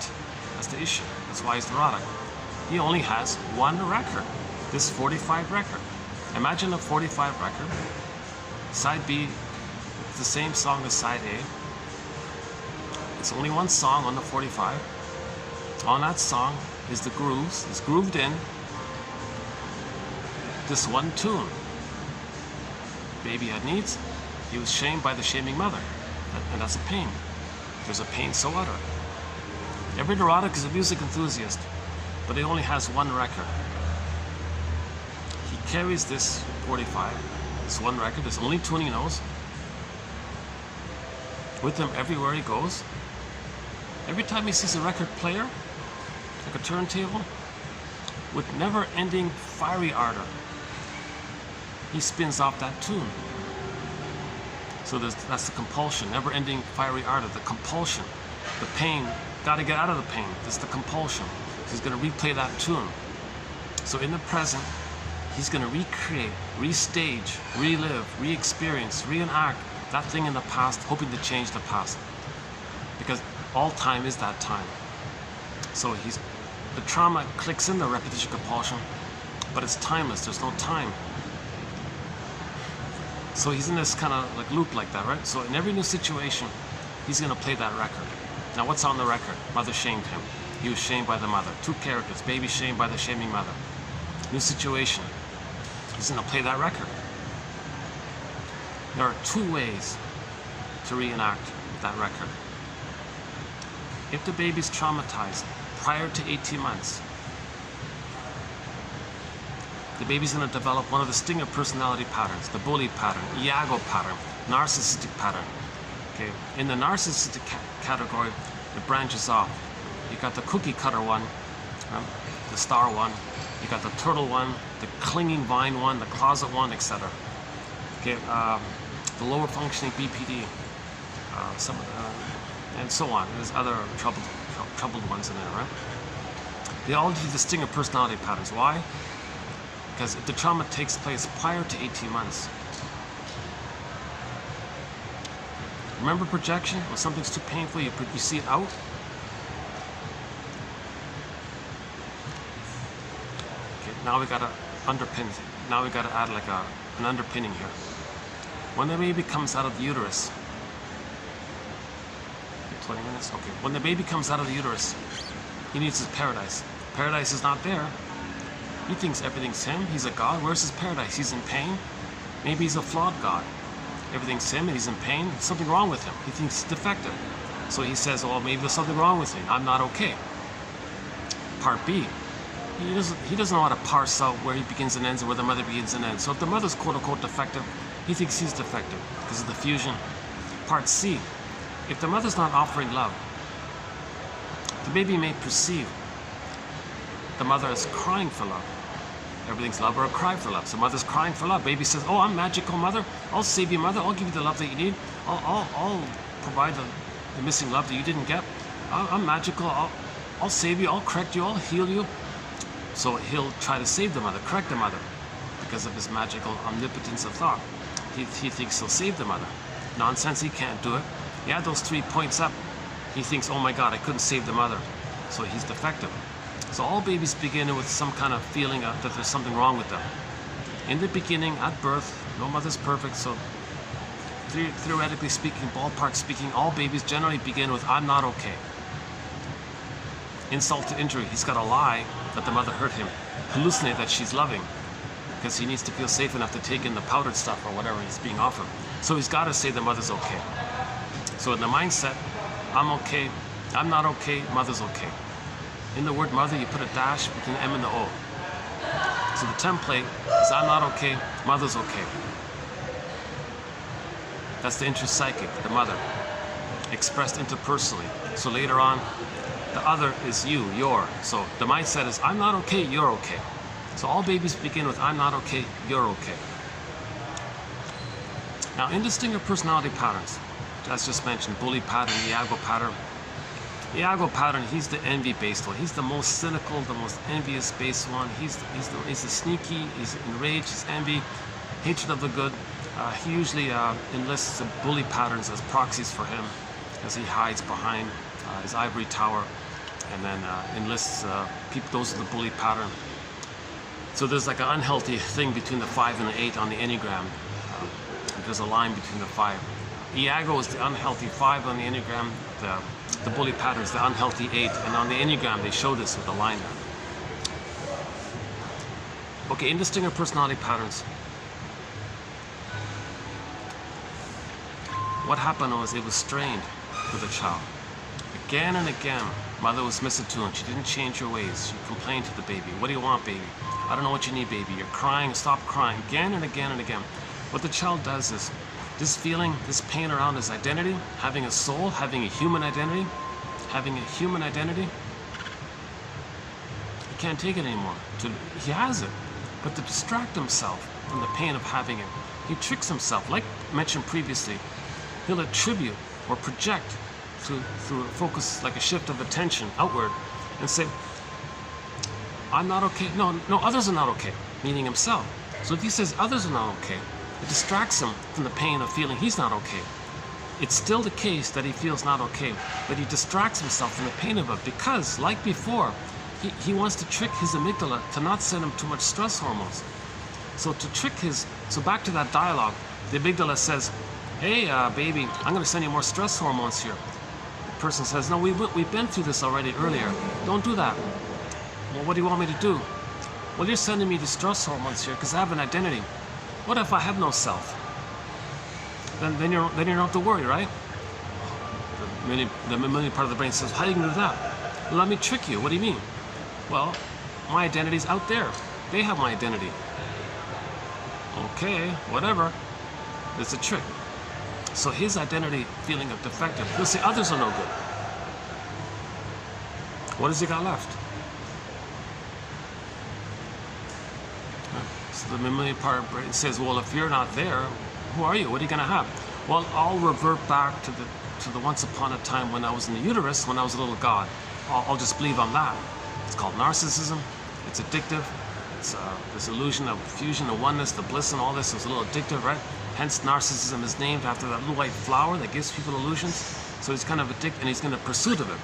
that's the issue. That's why he's neurotic. He only has one record, this 45 record. Imagine a 45 record. Side B, it's the same song as side A. It's only one song on the 45. On that song is the grooves, it's grooved in this one tune. Baby had needs, he was shamed by the shaming mother, and that's a pain. There's a pain so utter. Every neurotic is a music enthusiast, but he only has one record. He carries this 45, this one record, this only tune he knows, with him everywhere he goes. Every time he sees a record player, like a turntable, with never-ending fiery ardor, he spins off that tune. So that's the compulsion, never-ending fiery ardor, the compulsion, the pain. Got to get out of the pain. That's the compulsion. He's going to replay that tune. So in the present, he's going to recreate, restage, relive, re-experience, reenact that thing in the past, hoping to change the past. Because all time is that time. So the trauma clicks in the repetition compulsion, but it's timeless. There's no time. So he's in this kind of like loop like that, right? So in every new situation, he's going to play that record. Now what's on the record? Mother shamed him. He was shamed by the mother. Two characters. Baby shamed by the shaming mother. New situation. He's going to play that record. There are two ways to reenact that record. If the baby's traumatized prior to 18 months, the baby's going to develop one of the stinger personality patterns, the bully pattern, Iago pattern, narcissistic pattern. Okay, in the narcissistic category, it branches off. You got the cookie cutter one, the star one. You got the turtle one, the clinging vine one, the closet one, etc. Okay, the lower functioning BPD, and so on. There's other troubled ones in there, right? They all do the stinger personality patterns. Why? Because if the trauma takes place prior to 18 months, remember projection? When something's too painful, you see it out. Okay, now we got to underpin. Now we got to add like an underpinning here. When the baby comes out of the uterus, 20 minutes? Okay. When the baby comes out of the uterus, he needs his paradise. Paradise is not there. He thinks everything's him. He's a god. Where's his paradise? He's in pain. Maybe he's a flawed god. Everything's him and he's in pain. There's something wrong with him. He thinks he's defective. So he says, oh, maybe there's something wrong with me. I'm not okay. Part B. He doesn't know how to parse out where he begins and ends and where the mother begins and ends. So if the mother's quote-unquote defective, he thinks he's defective because of the fusion. Part C. If the mother's not offering love, the baby may perceive the mother is crying for love. Everything's love or a cry for love. So mother's crying for love. Baby says, oh, I'm magical, mother. I'll save you, mother. I'll give you the love that you need. I'll provide the missing love that you didn't get. I'm magical. I'll save you. I'll correct you. I'll heal you. So he'll try to save the mother, correct the mother, because of his magical omnipotence of thought. He thinks he'll save the mother. Nonsense, he can't do it. He had those 3 points up. He thinks, oh my God, I couldn't save the mother. So he's defective. So all babies begin with some kind of feeling that there's something wrong with them. In the beginning, at birth, no mother's perfect, so theoretically speaking, ballpark speaking, all babies generally begin with, I'm not okay. Insult to injury, he's got to lie that the mother hurt him, hallucinate that she's loving, because he needs to feel safe enough to take in the powdered stuff or whatever he's being offered. So he's got to say the mother's okay. So in the mindset, I'm okay, I'm not okay, mother's okay. In the word mother, you put a dash between the M and the O. So the template is I'm not okay, mother's okay. That's the intrapsychic, the mother, expressed interpersonally. So later on, the other is you, your. So the mindset is I'm not okay, you're okay. So all babies begin with I'm not okay, you're okay. Now, in distinct personality patterns, as just mentioned, bully pattern, Iago pattern. Iago pattern, he's the envy-based one. He's the most cynical, the most envious-based one. He's the sneaky, he's enraged, he's envy, hatred of the good. He usually enlists the bully patterns as proxies for him, as he hides behind his ivory tower, and then enlists people. Those are the bully pattern. So there's like an unhealthy thing between the 5 and the 8 on the Enneagram. There's a line between the 5. Iago is the unhealthy 5 on the Enneagram. The bully pattern is the unhealthy 8, and on the Enneagram they show this with the line there. Okay, in distinct personality patterns, what happened was it was strained for the child. Again and again, mother was misunderstood. She didn't change her ways. She complained to the baby. What do you want, baby? I don't know what you need, baby. You're crying. Stop crying. Again and again and again. What the child does is, this feeling, this pain around his identity, having a soul, having a human identity, he can't take it anymore. He has it, but to distract himself from the pain of having it, he tricks himself. Like mentioned previously, he'll attribute or project through a focus, like a shift of attention outward, and say, I'm not okay. No, others are not okay, meaning himself. So if he says others are not okay, it distracts him from the pain of feeling he's not okay. It's still the case that he feels not okay, but he distracts himself from the pain of it because, like before, he wants to trick his amygdala to not send him too much stress hormones. So back to that dialogue, the amygdala says, hey, baby, I'm going to send you more stress hormones here. The person says, no, we've been through this already earlier. Don't do that. Well, what do you want me to do? Well, you're sending me the stress hormones here because I have an identity. What if I have no self? Then you don't have to worry, right? The mammalian part of the brain says, how are you going to do that? Well, let me trick you. What do you mean? Well, my identity's out there. They have my identity. Okay, whatever. It's a trick. So his identity feeling of defective, he'll say others are no good. What has he got left? So the mammalian part of the brain says, well, if you're not there, who are you? What are you going to have? Well, I'll revert back to the once upon a time when I was in the uterus, when I was a little god. I'll just believe on that. It's called narcissism. It's addictive. It's this illusion of fusion, the oneness, the bliss, and all this is a little addictive, right? Hence, narcissism is named after that little white flower that gives people illusions. So he's kind of addicted, and he's in the pursuit of it.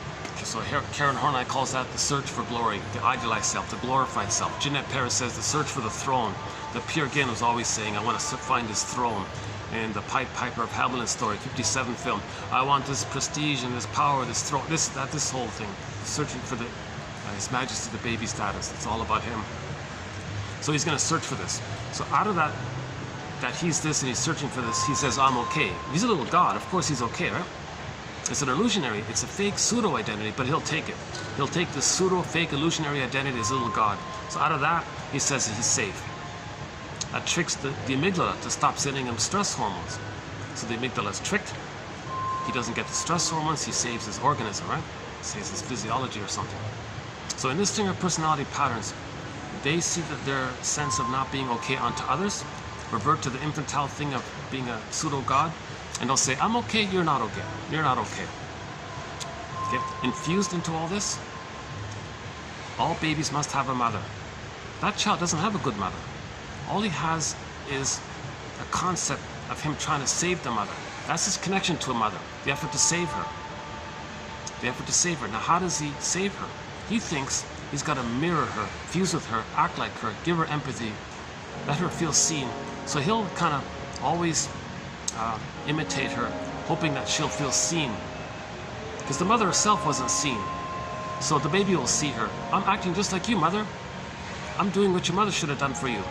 So Karen Horney calls that the search for glory, the idealized self, the glorified self. Jeanette Paris says the search for the throne. The Peer Gynt was always saying, I want to find this throne. in the Pied Piper of Hamelin story, 57 film. I want this prestige and this power, this throne, this whole thing. Searching for the His Majesty the baby status. It's all about him. So he's going to search for this. So out of that he's this and he's searching for this, he says, I'm okay. He's a little god. Of course he's okay, right? It's an illusionary. It's a fake pseudo-identity, but he'll take it. He'll take the pseudo-fake illusionary identity as a little god. So out of that, he says that he's safe. That tricks the amygdala to stop sending him stress hormones. So the amygdala is tricked. He doesn't get the stress hormones. He saves his organism, right? Saves his physiology or something. So in this Stinger personality patterns, they see that their sense of not being okay unto others revert to the infantile thing of being a pseudo-god, and they'll say, I'm okay, you're not okay. You're not okay. Okay? Infused into all this, all babies must have a mother. That child doesn't have a good mother. All he has is a concept of him trying to save the mother. That's his connection to a mother, the effort to save her. The effort to save her. Now, how does he save her? He thinks he's got to mirror her, fuse with her, act like her, give her empathy, let her feel seen. So he'll kind of always imitate her, hoping that she'll feel seen. Because the mother herself wasn't seen. So the baby will see her. I'm acting just like you, mother. I'm doing what your mother should have done for you.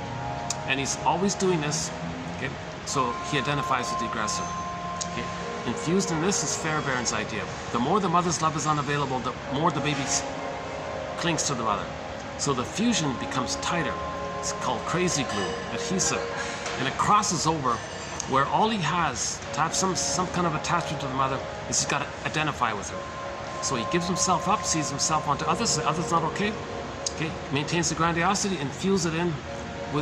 And he's always doing this. Okay? So he identifies with the aggressor. Okay? Infused in this is Fairbairn's idea. The more the mother's love is unavailable, the more the baby clings to the mother. So the fusion becomes tighter. It's called crazy glue, adhesive. And it crosses over where all he has to have some kind of attachment to the mother is he's got to identify with her. So he gives himself up, sees himself onto others, the other's not okay. Okay, maintains the grandiosity and fuels it in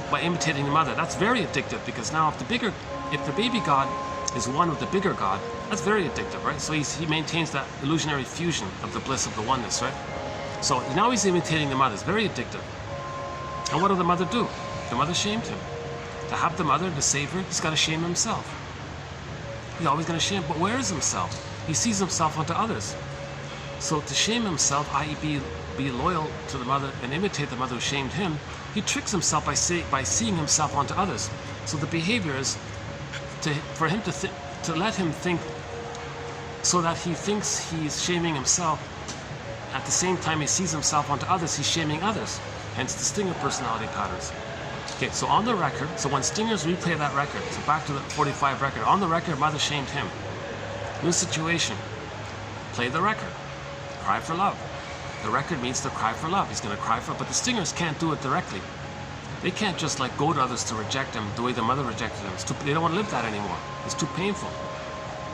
by imitating the mother. That's very addictive, because now if the baby god is one with the bigger god, that's very addictive, right? So he maintains that illusionary fusion of the bliss of the oneness, right? So now he's imitating the mother. It's very addictive. And what did the mother do? The mother shamed him. To have the mother, to save her, he's got to shame himself. He's always going to shame, but where is himself? He sees himself onto others. So to shame himself, i.e. be loyal to the mother and imitate the mother who shamed him, he tricks himself by seeing himself onto others. So the behavior is for him to let him think, so that he thinks he's shaming himself. At the same time he sees himself onto others, he's shaming others. Hence the Stinger personality patterns. Okay, so on the record, so when Stingers replay that record, so back to the 45 record, on the record, mother shamed him. New situation. Play the record. Cry for love. The record means to cry for love. He's going to cry for it, but the Stingers can't do it directly. They can't just like go to others to reject him the way the mother rejected him. They don't want to live that anymore. It's too painful.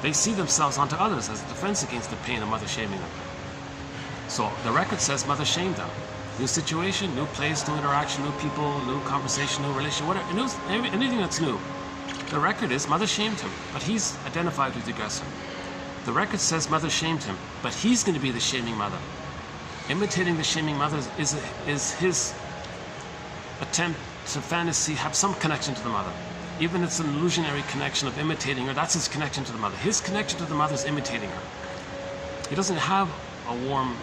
They see themselves onto others as a defense against the pain of mother shaming them. So the record says mother shamed them. New situation, new place, new interaction, new people, new conversation, new relation, whatever, anything that's new. The record is mother shamed him, but he's identified with the aggressor. The record says mother shamed him, but he's going to be the shaming mother. Imitating the shaming mother is his attempt to fantasy, have some connection to the mother. Even if it's an illusionary connection of imitating her, that's his connection to the mother. His connection to the mother is imitating her. He doesn't have a warm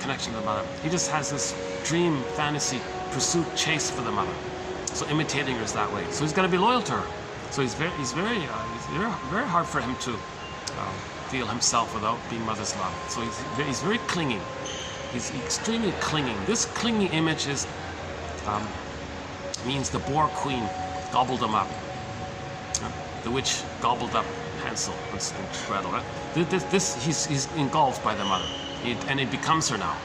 connection to the mother. He just has this dream, fantasy, pursuit, chase for the mother. So imitating her is that way. So he's got to be loyal to her. So it's very hard for him to feel himself without being mother's love. So he's very clinging. He's extremely clinging. This clinging image means the boar queen gobbled him up. The witch gobbled up Hansel and Gretel. Right? He's engulfed by the mother. And it becomes her now.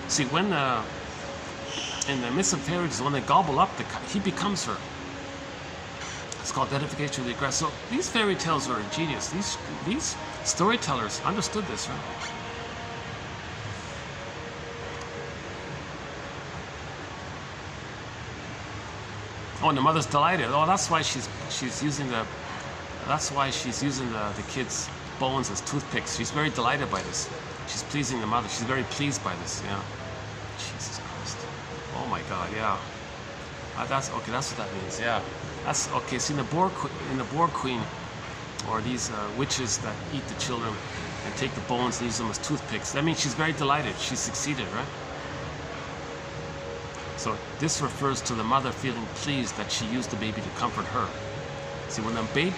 See, when in the Myths and Fairies, when they gobble up, he becomes her. It's called identification with the aggressor. So these fairy tales are ingenious. These storytellers understood this, right? Oh, and the mother's delighted. Oh, that's why she's using the kids' bones as toothpicks. She's very delighted by this. She's pleasing the mother. She's very pleased by this. Yeah. Jesus Christ. Oh my God. Yeah. That's okay. That's what that means. Yeah. That's okay. See, in the boar queen, or these witches that eat the children and take the bones and use them as toothpicks. That means she's very delighted. She succeeded, right? So this refers to the mother feeling pleased that she used the baby to comfort her. See, when the baby,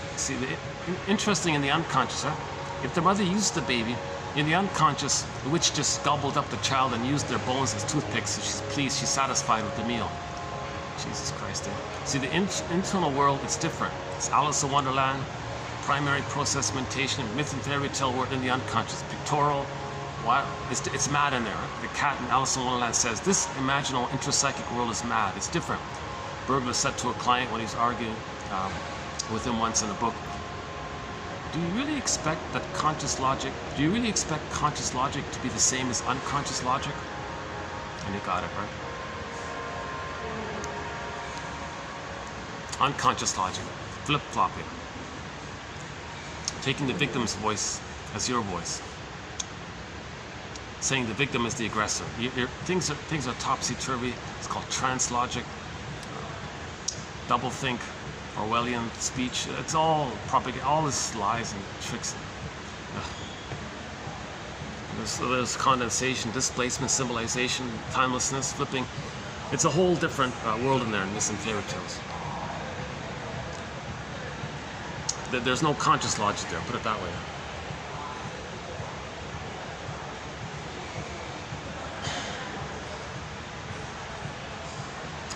interesting in the unconscious, huh? If the mother used the baby, in the unconscious, the witch just gobbled up the child and used their bones as toothpicks, so she's pleased, she's satisfied with the meal. Jesus Christ, eh? See, the internal world, it's different. It's Alice in Wonderland, primary process mentation, myth and fairy tale world in the unconscious, pictorial, wild, it's mad in there. The cat in Alice in Wonderland says, this imaginal intrapsychic world is mad, it's different. Burglar said to a client when he's arguing with him once in a book, do you really expect conscious logic to be the same as unconscious logic? And he got it, right? Unconscious logic, flip-flopping. Taking the victim's voice as your voice. Saying the victim is the aggressor. Things are topsy-turvy. It's called trance logic, doublethink, Orwellian speech. It's all propaganda, all this lies and tricks. There's condensation, displacement, symbolization, timelessness, flipping. It's a whole different world in there in myths and fairy tales. There's no conscious logic there, put it that way.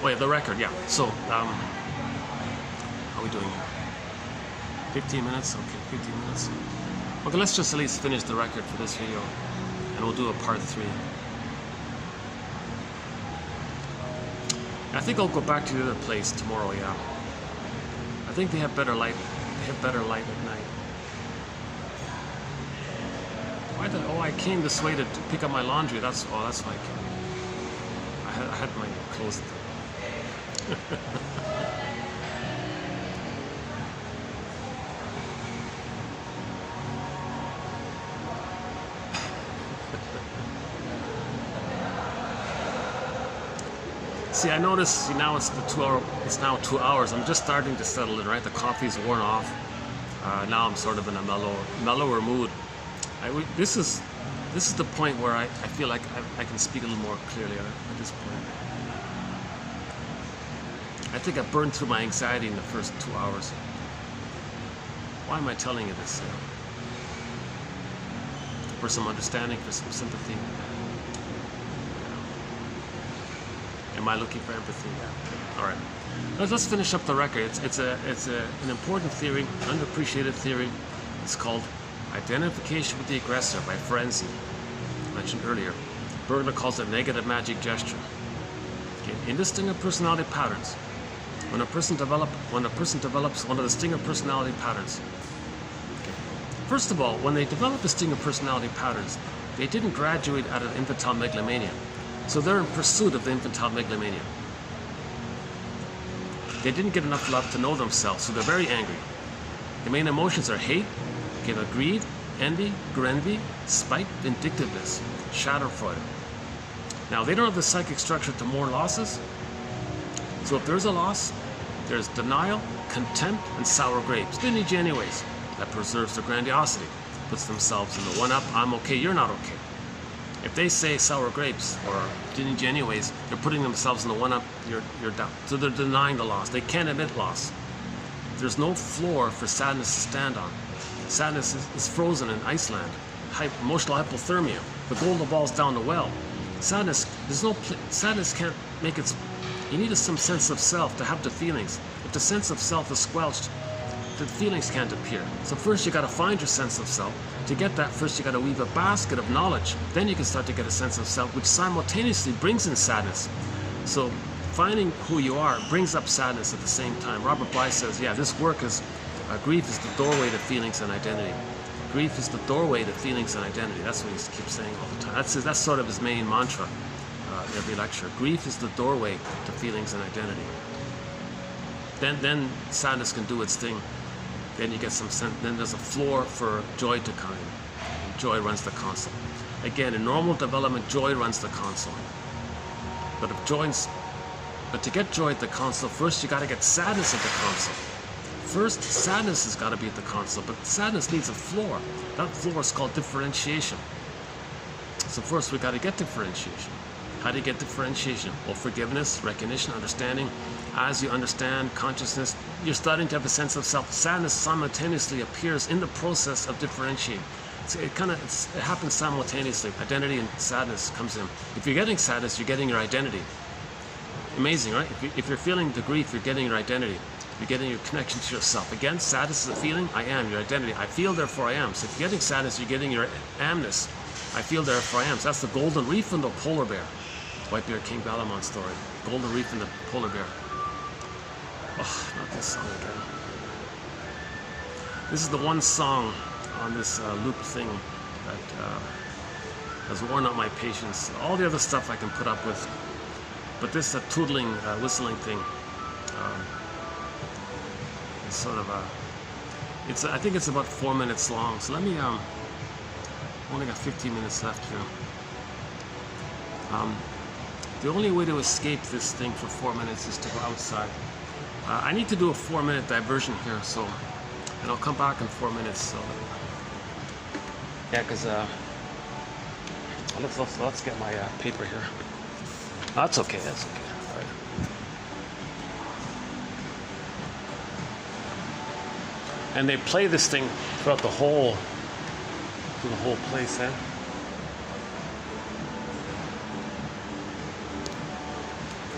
Oh yeah, the record, yeah. So, how are we doing here? 15 minutes? Okay, 15 minutes. Okay, let's just at least finish the record for this video, and we'll do a part 3. I think I'll go back to the other place tomorrow, yeah. I think they have better light. They have better light at night. Why did, I came this way to pick up my laundry. That's why I came. I had my clothes. See, I notice now it's now 2 hours. I'm just starting to settle in, right? The coffee's worn off. Now I'm sort of in a mellower mood. This is the point where I feel like I can speak a little more clearly at this point. I think I burned through my anxiety in the first 2 hours. Why am I telling you this? For some understanding, for some sympathy. Am I looking for empathy? Yeah. All right. Let's finish up the record. It's an important theory, underappreciated theory. It's called identification with the aggressor by Ferenczi, mentioned earlier. Burglar calls it negative magic gesture. Okay. Indistinct personality patterns. When a person develops one of the distinct personality patterns. Okay. First of all, when they develop distinct personality patterns, they didn't graduate out of infantile megalomania. So they're in pursuit of the infantile megalomania. They didn't get enough love to know themselves, so they're very angry. The main emotions are hate, greed, envy, grenvy, spite, vindictiveness, schadenfreude. Now, they don't have the psychic structure to mourn losses. So if there's a loss, there's denial, contempt, and sour grapes. They need you anyways. That preserves their grandiosity, puts themselves in the one-up, I'm okay, you're not okay. If they say sour grapes or didn't you anyways, they're putting themselves in the one-up, you're down. So they're denying the loss. They can't admit loss. There's no floor for sadness to stand on. Sadness is frozen in Iceland. Emotional hypothermia. The golden ball's down the well. Sadness can't make its. You need some sense of self to have the feelings. If the sense of self is squelched, the feelings can't appear. So first you got to find your sense of self. To get that, first you got to weave a basket of knowledge. Then you can start to get a sense of self, which simultaneously brings in sadness. So finding who you are brings up sadness at the same time. Robert Bly says, yeah, this work is, grief is the doorway to feelings and identity. Grief is the doorway to feelings and identity. That's what he keeps saying all the time. That's sort of his main mantra every lecture. Grief is the doorway to feelings and identity. Then sadness can do its thing. Then you get some sense. Then there's a floor for joy to come in. And joy runs the console. Again, in normal development, joy runs the console. But to get joy at the console, first you got to get sadness at the console. First, sadness has got to be at the console, but sadness needs a floor. That floor is called differentiation. So first we got to get differentiation. How do you get differentiation? Well, forgiveness, recognition, understanding. As you understand consciousness, you're starting to have a sense of self. Sadness simultaneously appears in the process of differentiating. It happens simultaneously. Identity and sadness comes in. If you're getting sadness, you're getting your identity. Amazing, right? If you're feeling the grief, you're getting your identity. You're getting your connection to yourself. Again, sadness is a feeling. I am, your identity. I feel, therefore I am. So if you're getting sadness, you're getting your amness. I feel, therefore I am. So that's the golden reef and the polar bear. White Bear King Balamon story. Golden reef and the polar bear. Oh, not this song again. This is the one song on this loop thing that has worn out my patience. All the other stuff I can put up with, but this tootling, whistling thing is sort of a. I think it's about 4 minutes long. So let me. Only got 15 minutes left here. The only way to escape this thing for 4 minutes is to go outside. I need to do a 4-minute diversion here, so, and I'll come back in 4 minutes. So, yeah, because let's get my paper here. That's okay. That's okay. All right. And they play this thing throughout the whole place, eh?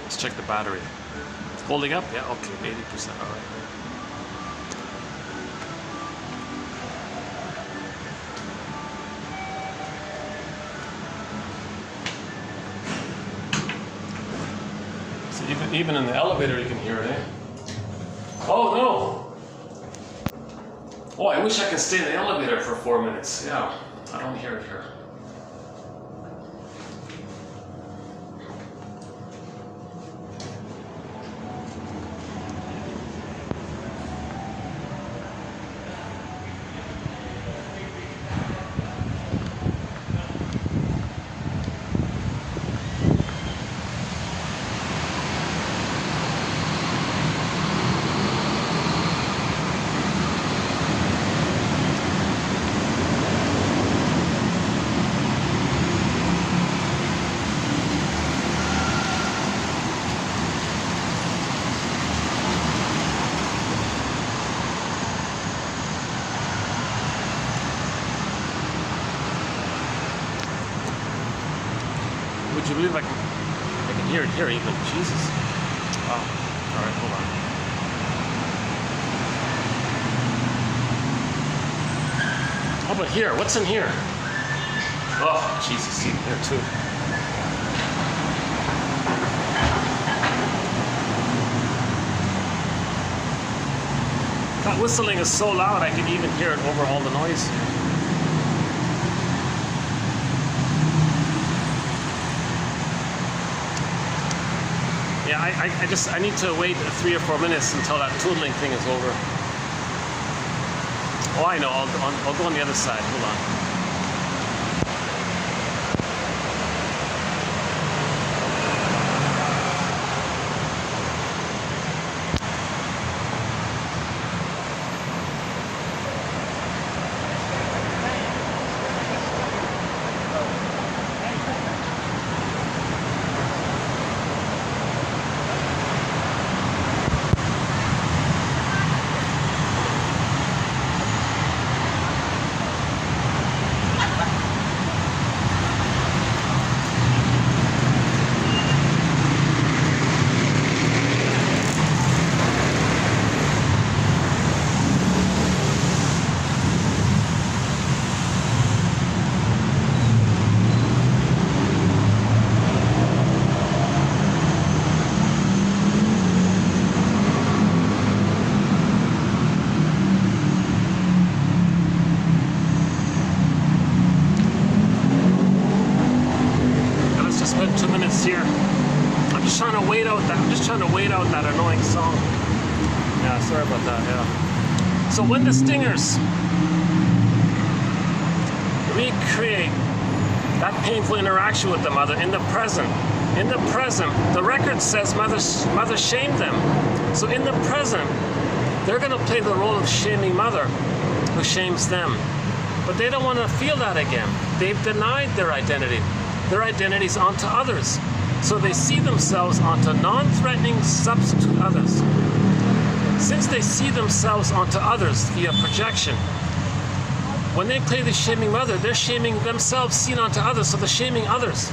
Let's check the battery. Holding up? Yeah, okay, 80%, all right. So even in the elevator you can hear it, eh? Oh no! Oh, I wish I could stay in the elevator for 4 minutes. Yeah, I don't hear it here. Would you believe I can hear it here even? Jesus. Wow. All right, hold on. How about here? What's in here? Oh, Jesus, see here too. That whistling is so loud I can even hear it over all the noise. Yeah, I need to wait 3 or 4 minutes until that tootling thing is over. Oh, I know. I'll go on the other side. Hold on. Here. I'm just trying to wait out that annoying song. Yeah, sorry about that, yeah. So when the stingers recreate that painful interaction with the mother in the present, the record says mother shamed them. So in the present, they're going to play the role of shaming mother who shames them. But they don't want to feel that again. They've denied their identity. Their identities onto others. So they see themselves onto non-threatening substitute others. Since they see themselves onto others via projection, when they play the shaming mother, they're shaming themselves seen onto others, so they're shaming others.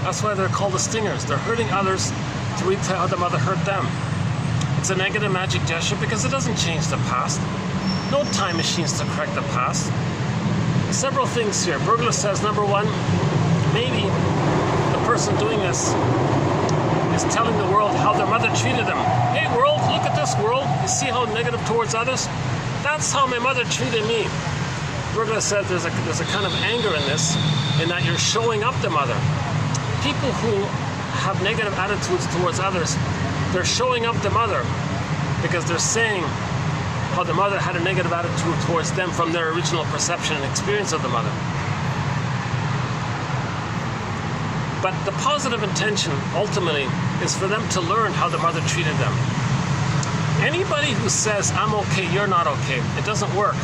That's why they're called the stingers. They're hurting others to replay how the mother hurt them. It's a negative magic gesture because it doesn't change the past. No time machines to correct the past. Several things here. Burglar says, number one, maybe the person doing this is telling the world how their mother treated them. Hey world, look at this world. You see how negative towards others? That's how my mother treated me. Burglar said there's a kind of anger in this, in that you're showing up the mother. People who have negative attitudes towards others, they're showing up the mother because they're saying how the mother had a negative attitude towards them from their original perception and experience of the mother. But the positive intention, ultimately, is for them to learn how the mother treated them. Anybody who says, I'm okay, you're not okay, it doesn't work.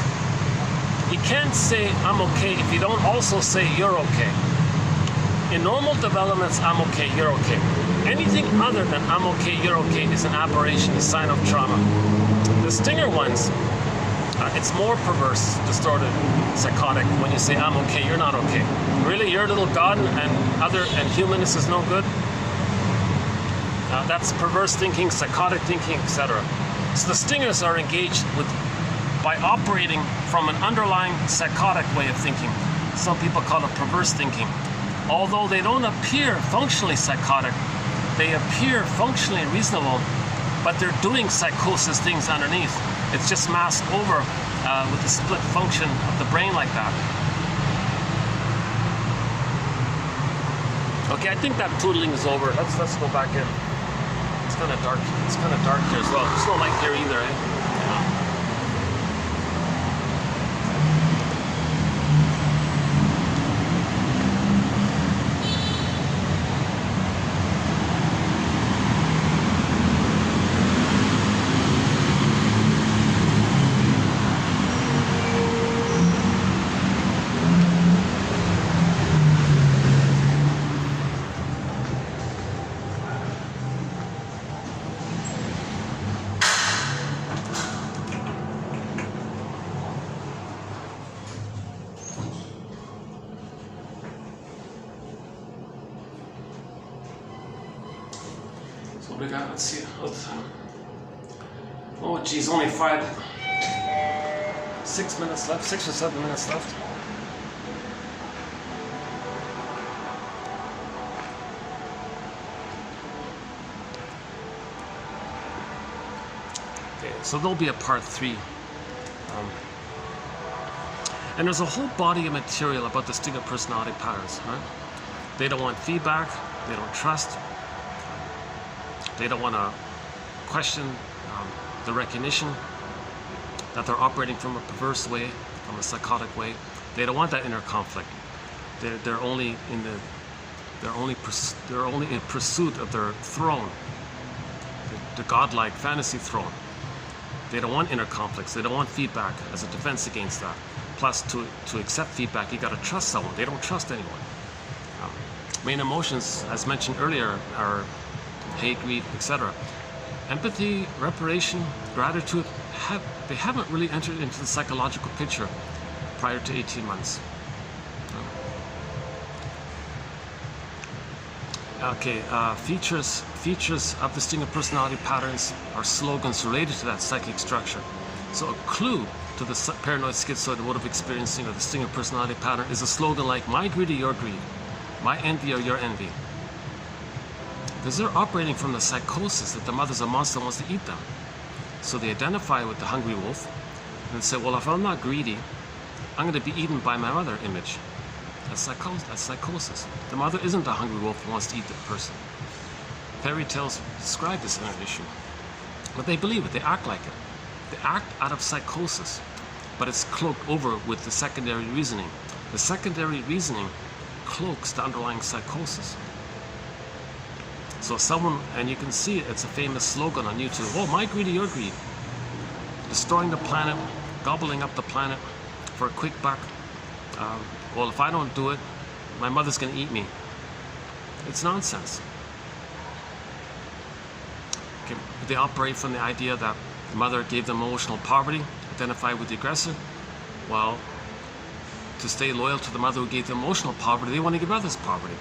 You can't say, I'm okay, if you don't also say, you're okay. In normal developments, I'm okay, you're okay. Anything other than I'm okay, you're okay is an aberration, a sign of trauma. The stinger ones, it's more perverse, distorted, psychotic when you say, I'm okay, you're not okay. Really, your little God and humanness is no good? That's perverse thinking, psychotic thinking, etc. So the stingers are engaged by operating from an underlying psychotic way of thinking. Some people call it perverse thinking. Although they don't appear functionally psychotic, they appear functionally reasonable, but they're doing psychosis things underneath. It's just masked over with the split function of the brain like that. Okay, I think that tootling is over. Let's go back in. It's kind of dark. It's kind of dark here as well. There's no light here either, eh? What we got? Let's see. Oh, geez, only 6 minutes left, 6 or 7 minutes left. Okay, so there'll be a part 3. And there's a whole body of material about the stinger personality patterns, right? They don't want feedback, they don't trust. They don't want to question the recognition that they're operating from a perverse way, from a psychotic way. They don't want that inner conflict. They're only in pursuit of their throne, the godlike fantasy throne. They don't want inner conflicts. They don't want feedback as a defense against that. Plus, to accept feedback, you got to trust someone. They don't trust anyone. Main emotions, as mentioned earlier, are hate, greed, etc. Empathy, reparation, gratitude, they haven't really entered into the psychological picture prior to 18 months. Okay, features of the stinger personality patterns are slogans related to that psychic structure. So a clue to the paranoid schizoid mode of experiencing or the stinger personality pattern is a slogan like, my greed or your greed, my envy or your envy. Because they're operating from the psychosis that the mother's a monster and wants to eat them. So they identify with the hungry wolf and say, well, if I'm not greedy, I'm going to be eaten by my mother image. That's psychosis. The mother isn't a hungry wolf who wants to eat the person. Fairy tales describe this inner issue. But they believe it, they act like it. They act out of psychosis, but it's cloaked over with the secondary reasoning. The secondary reasoning cloaks the underlying psychosis. So someone, and you can see it's a famous slogan on YouTube, oh, my greed or your greed. Destroying the planet, gobbling up the planet for a quick buck. Well, if I don't do it, my mother's going to eat me. It's nonsense. They operate from the idea that the mother gave them emotional poverty, identified with the aggressor. Well, to stay loyal to the mother who gave them emotional poverty, they want to give others poverty.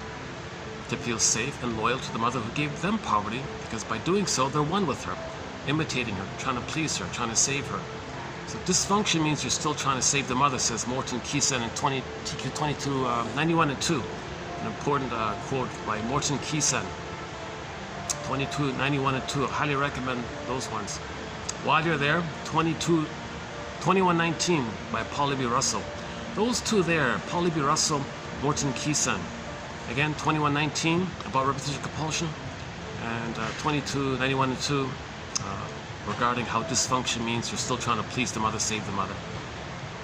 To feel safe and loyal to the mother who gave them poverty, because by doing so, they're one with her, imitating her, trying to please her, trying to save her. So dysfunction means you're still trying to save the mother, says Morton Keysen in TQ 2291 and 2. An important quote by Morton Keysen, 2291 and 2. I highly recommend those ones. While you're there, 2119 by Paul B. Russell. Those two there, Paul B. Russell, Morton Keysen. Again, 2119 about repetition compulsion, and 2291 and 2 regarding how dysfunction means you're still trying to please the mother, save the mother.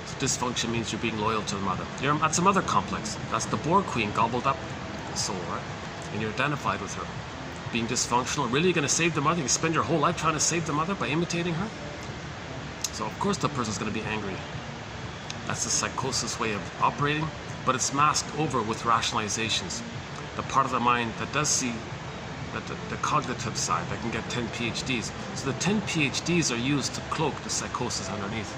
So dysfunction means you're being loyal to the mother. That's a mother complex. That's the Borg queen gobbled up the soul, right? And you're identified with her. Being dysfunctional, really you're going to save the mother? You spend your whole life trying to save the mother by imitating her? So of course the person's going to be angry. That's the psychosis way of operating, but it's masked over with rationalizations. The part of the mind that does see that the cognitive side that can get 10 PhDs. So the 10 PhDs are used to cloak the psychosis underneath.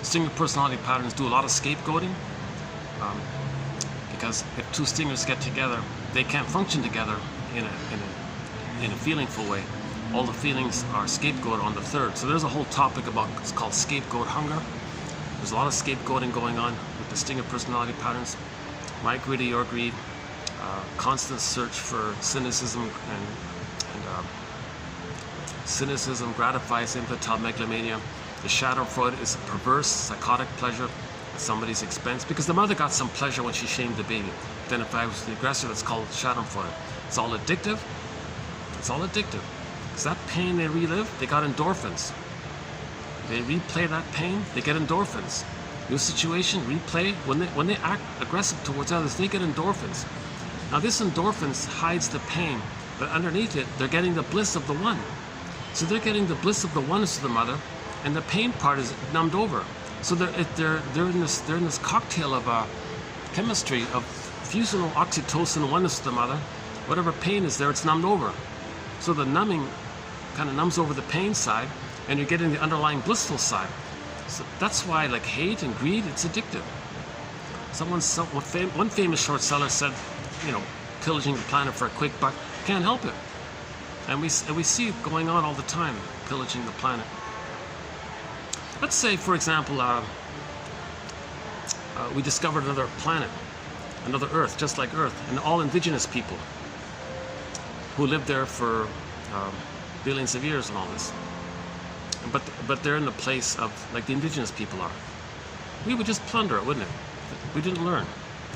Stinger personality patterns do a lot of scapegoating, because if two stingers get together, they can't function together in a feelingful way. All the feelings are scapegoat on the third. So there's a whole topic about, it's called scapegoat hunger. There's a lot of scapegoating going on with the Stinger personality patterns. My greed, your greed, constant search for cynicism, and cynicism gratifies infantile megalomania. The Schadenfreude is a perverse, psychotic pleasure at somebody's expense, because the mother got some pleasure when she shamed the baby. Identified with the aggressor, that's called Schadenfreude. It's all addictive. It's all addictive. Because that pain they relive, they got endorphins. They replay that pain, they get endorphins. New situation, replay. When they act aggressive towards others, they get endorphins. Now this endorphins hides the pain, but underneath it, they're getting the bliss of the one. So they're getting the bliss of the oneness of the mother, and the pain part is numbed over. So they're in this cocktail of chemistry of fusional oxytocin oneness of the mother. Whatever pain is there, it's numbed over. So the numbing kind of numbs over the pain side, and you're getting the underlying blissful side. So that's why, like hate and greed, it's addictive. One famous short seller said, you know, pillaging the planet for a quick buck, can't help it. And we see it going on all the time, pillaging the planet. Let's say, for example, we discovered another planet, another Earth, just like Earth, and all indigenous people who lived there for billions of years and all this. But they're in the place of, like the indigenous people are. We would just plunder it, wouldn't it? We didn't learn.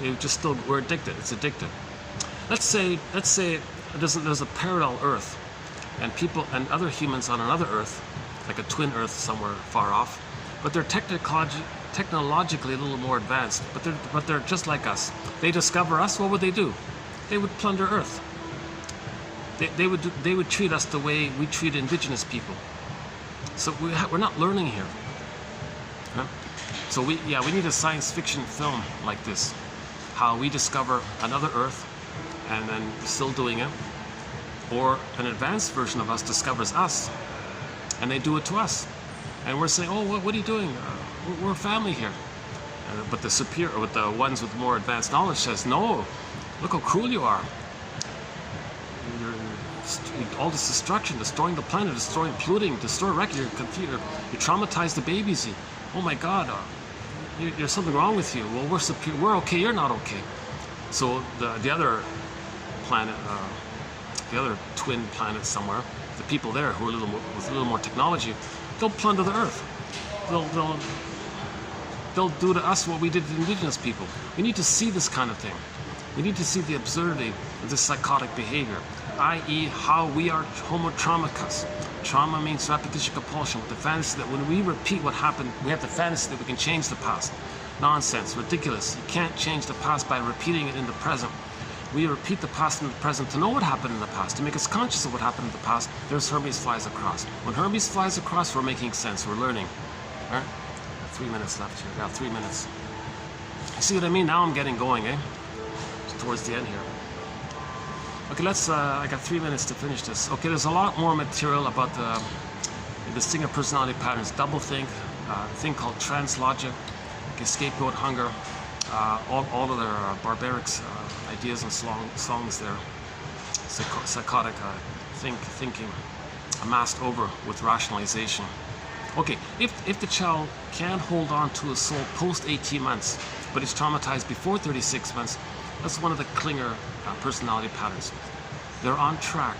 We're addicted. It's addictive. Let's say there's a parallel Earth, and people and other humans on another Earth, like a twin Earth somewhere far off, but they're technologically a little more advanced. But they're just like us. They discover us. What would they do? They would plunder Earth. They would treat us the way we treat indigenous people. So we're not learning here. Huh? So we need a science fiction film like this, how we discover another Earth and then still doing it, or an advanced version of us discovers us and they do it to us, and we're saying, oh, what are you doing? We're a family here. But the superior, with the ones with more advanced knowledge, says, no, look how cruel you are. All this destruction, destroying the planet, polluting, destroy record, your computer, you traumatize the babies. Oh my God, there's something wrong with you. Well, we're okay, you're not okay. So the other planet, the other twin planet somewhere, the people there who are with a little more technology, they'll plunder the Earth. They'll do to us what we did to indigenous people. We need to see this kind of thing. We need to see the absurdity of this psychotic behavior, i.e. how we are homo traumicus. Trauma means repetition compulsion, with the fantasy that when we repeat what happened, we have the fantasy that we can change the past. Nonsense, ridiculous. You can't change the past by repeating it in the present. We repeat the past in the present to know what happened in the past, to make us conscious of what happened in the past. There's Hermes flies across. When Hermes flies across, we're making sense, we're learning. All right? 3 minutes left here. Yeah, 3 minutes. You see what I mean? Now I'm getting going, eh? Towards the end here. Okay, I got 3 minutes to finish this. Okay, there's a lot more material about the distinctive personality patterns. Doublethink, thing called translogic, okay, scapegoat hunger, all of their barbaric ideas and songs there. Psychotic thinking amassed over with rationalization. Okay, if the child can hold on to a soul post 18 months, but is traumatized before 36 months, that's one of the Klinger personality patterns. They're on track.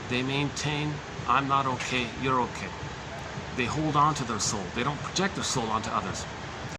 They maintain, I'm not okay, you're okay. They hold on to their soul. They don't project their soul onto others.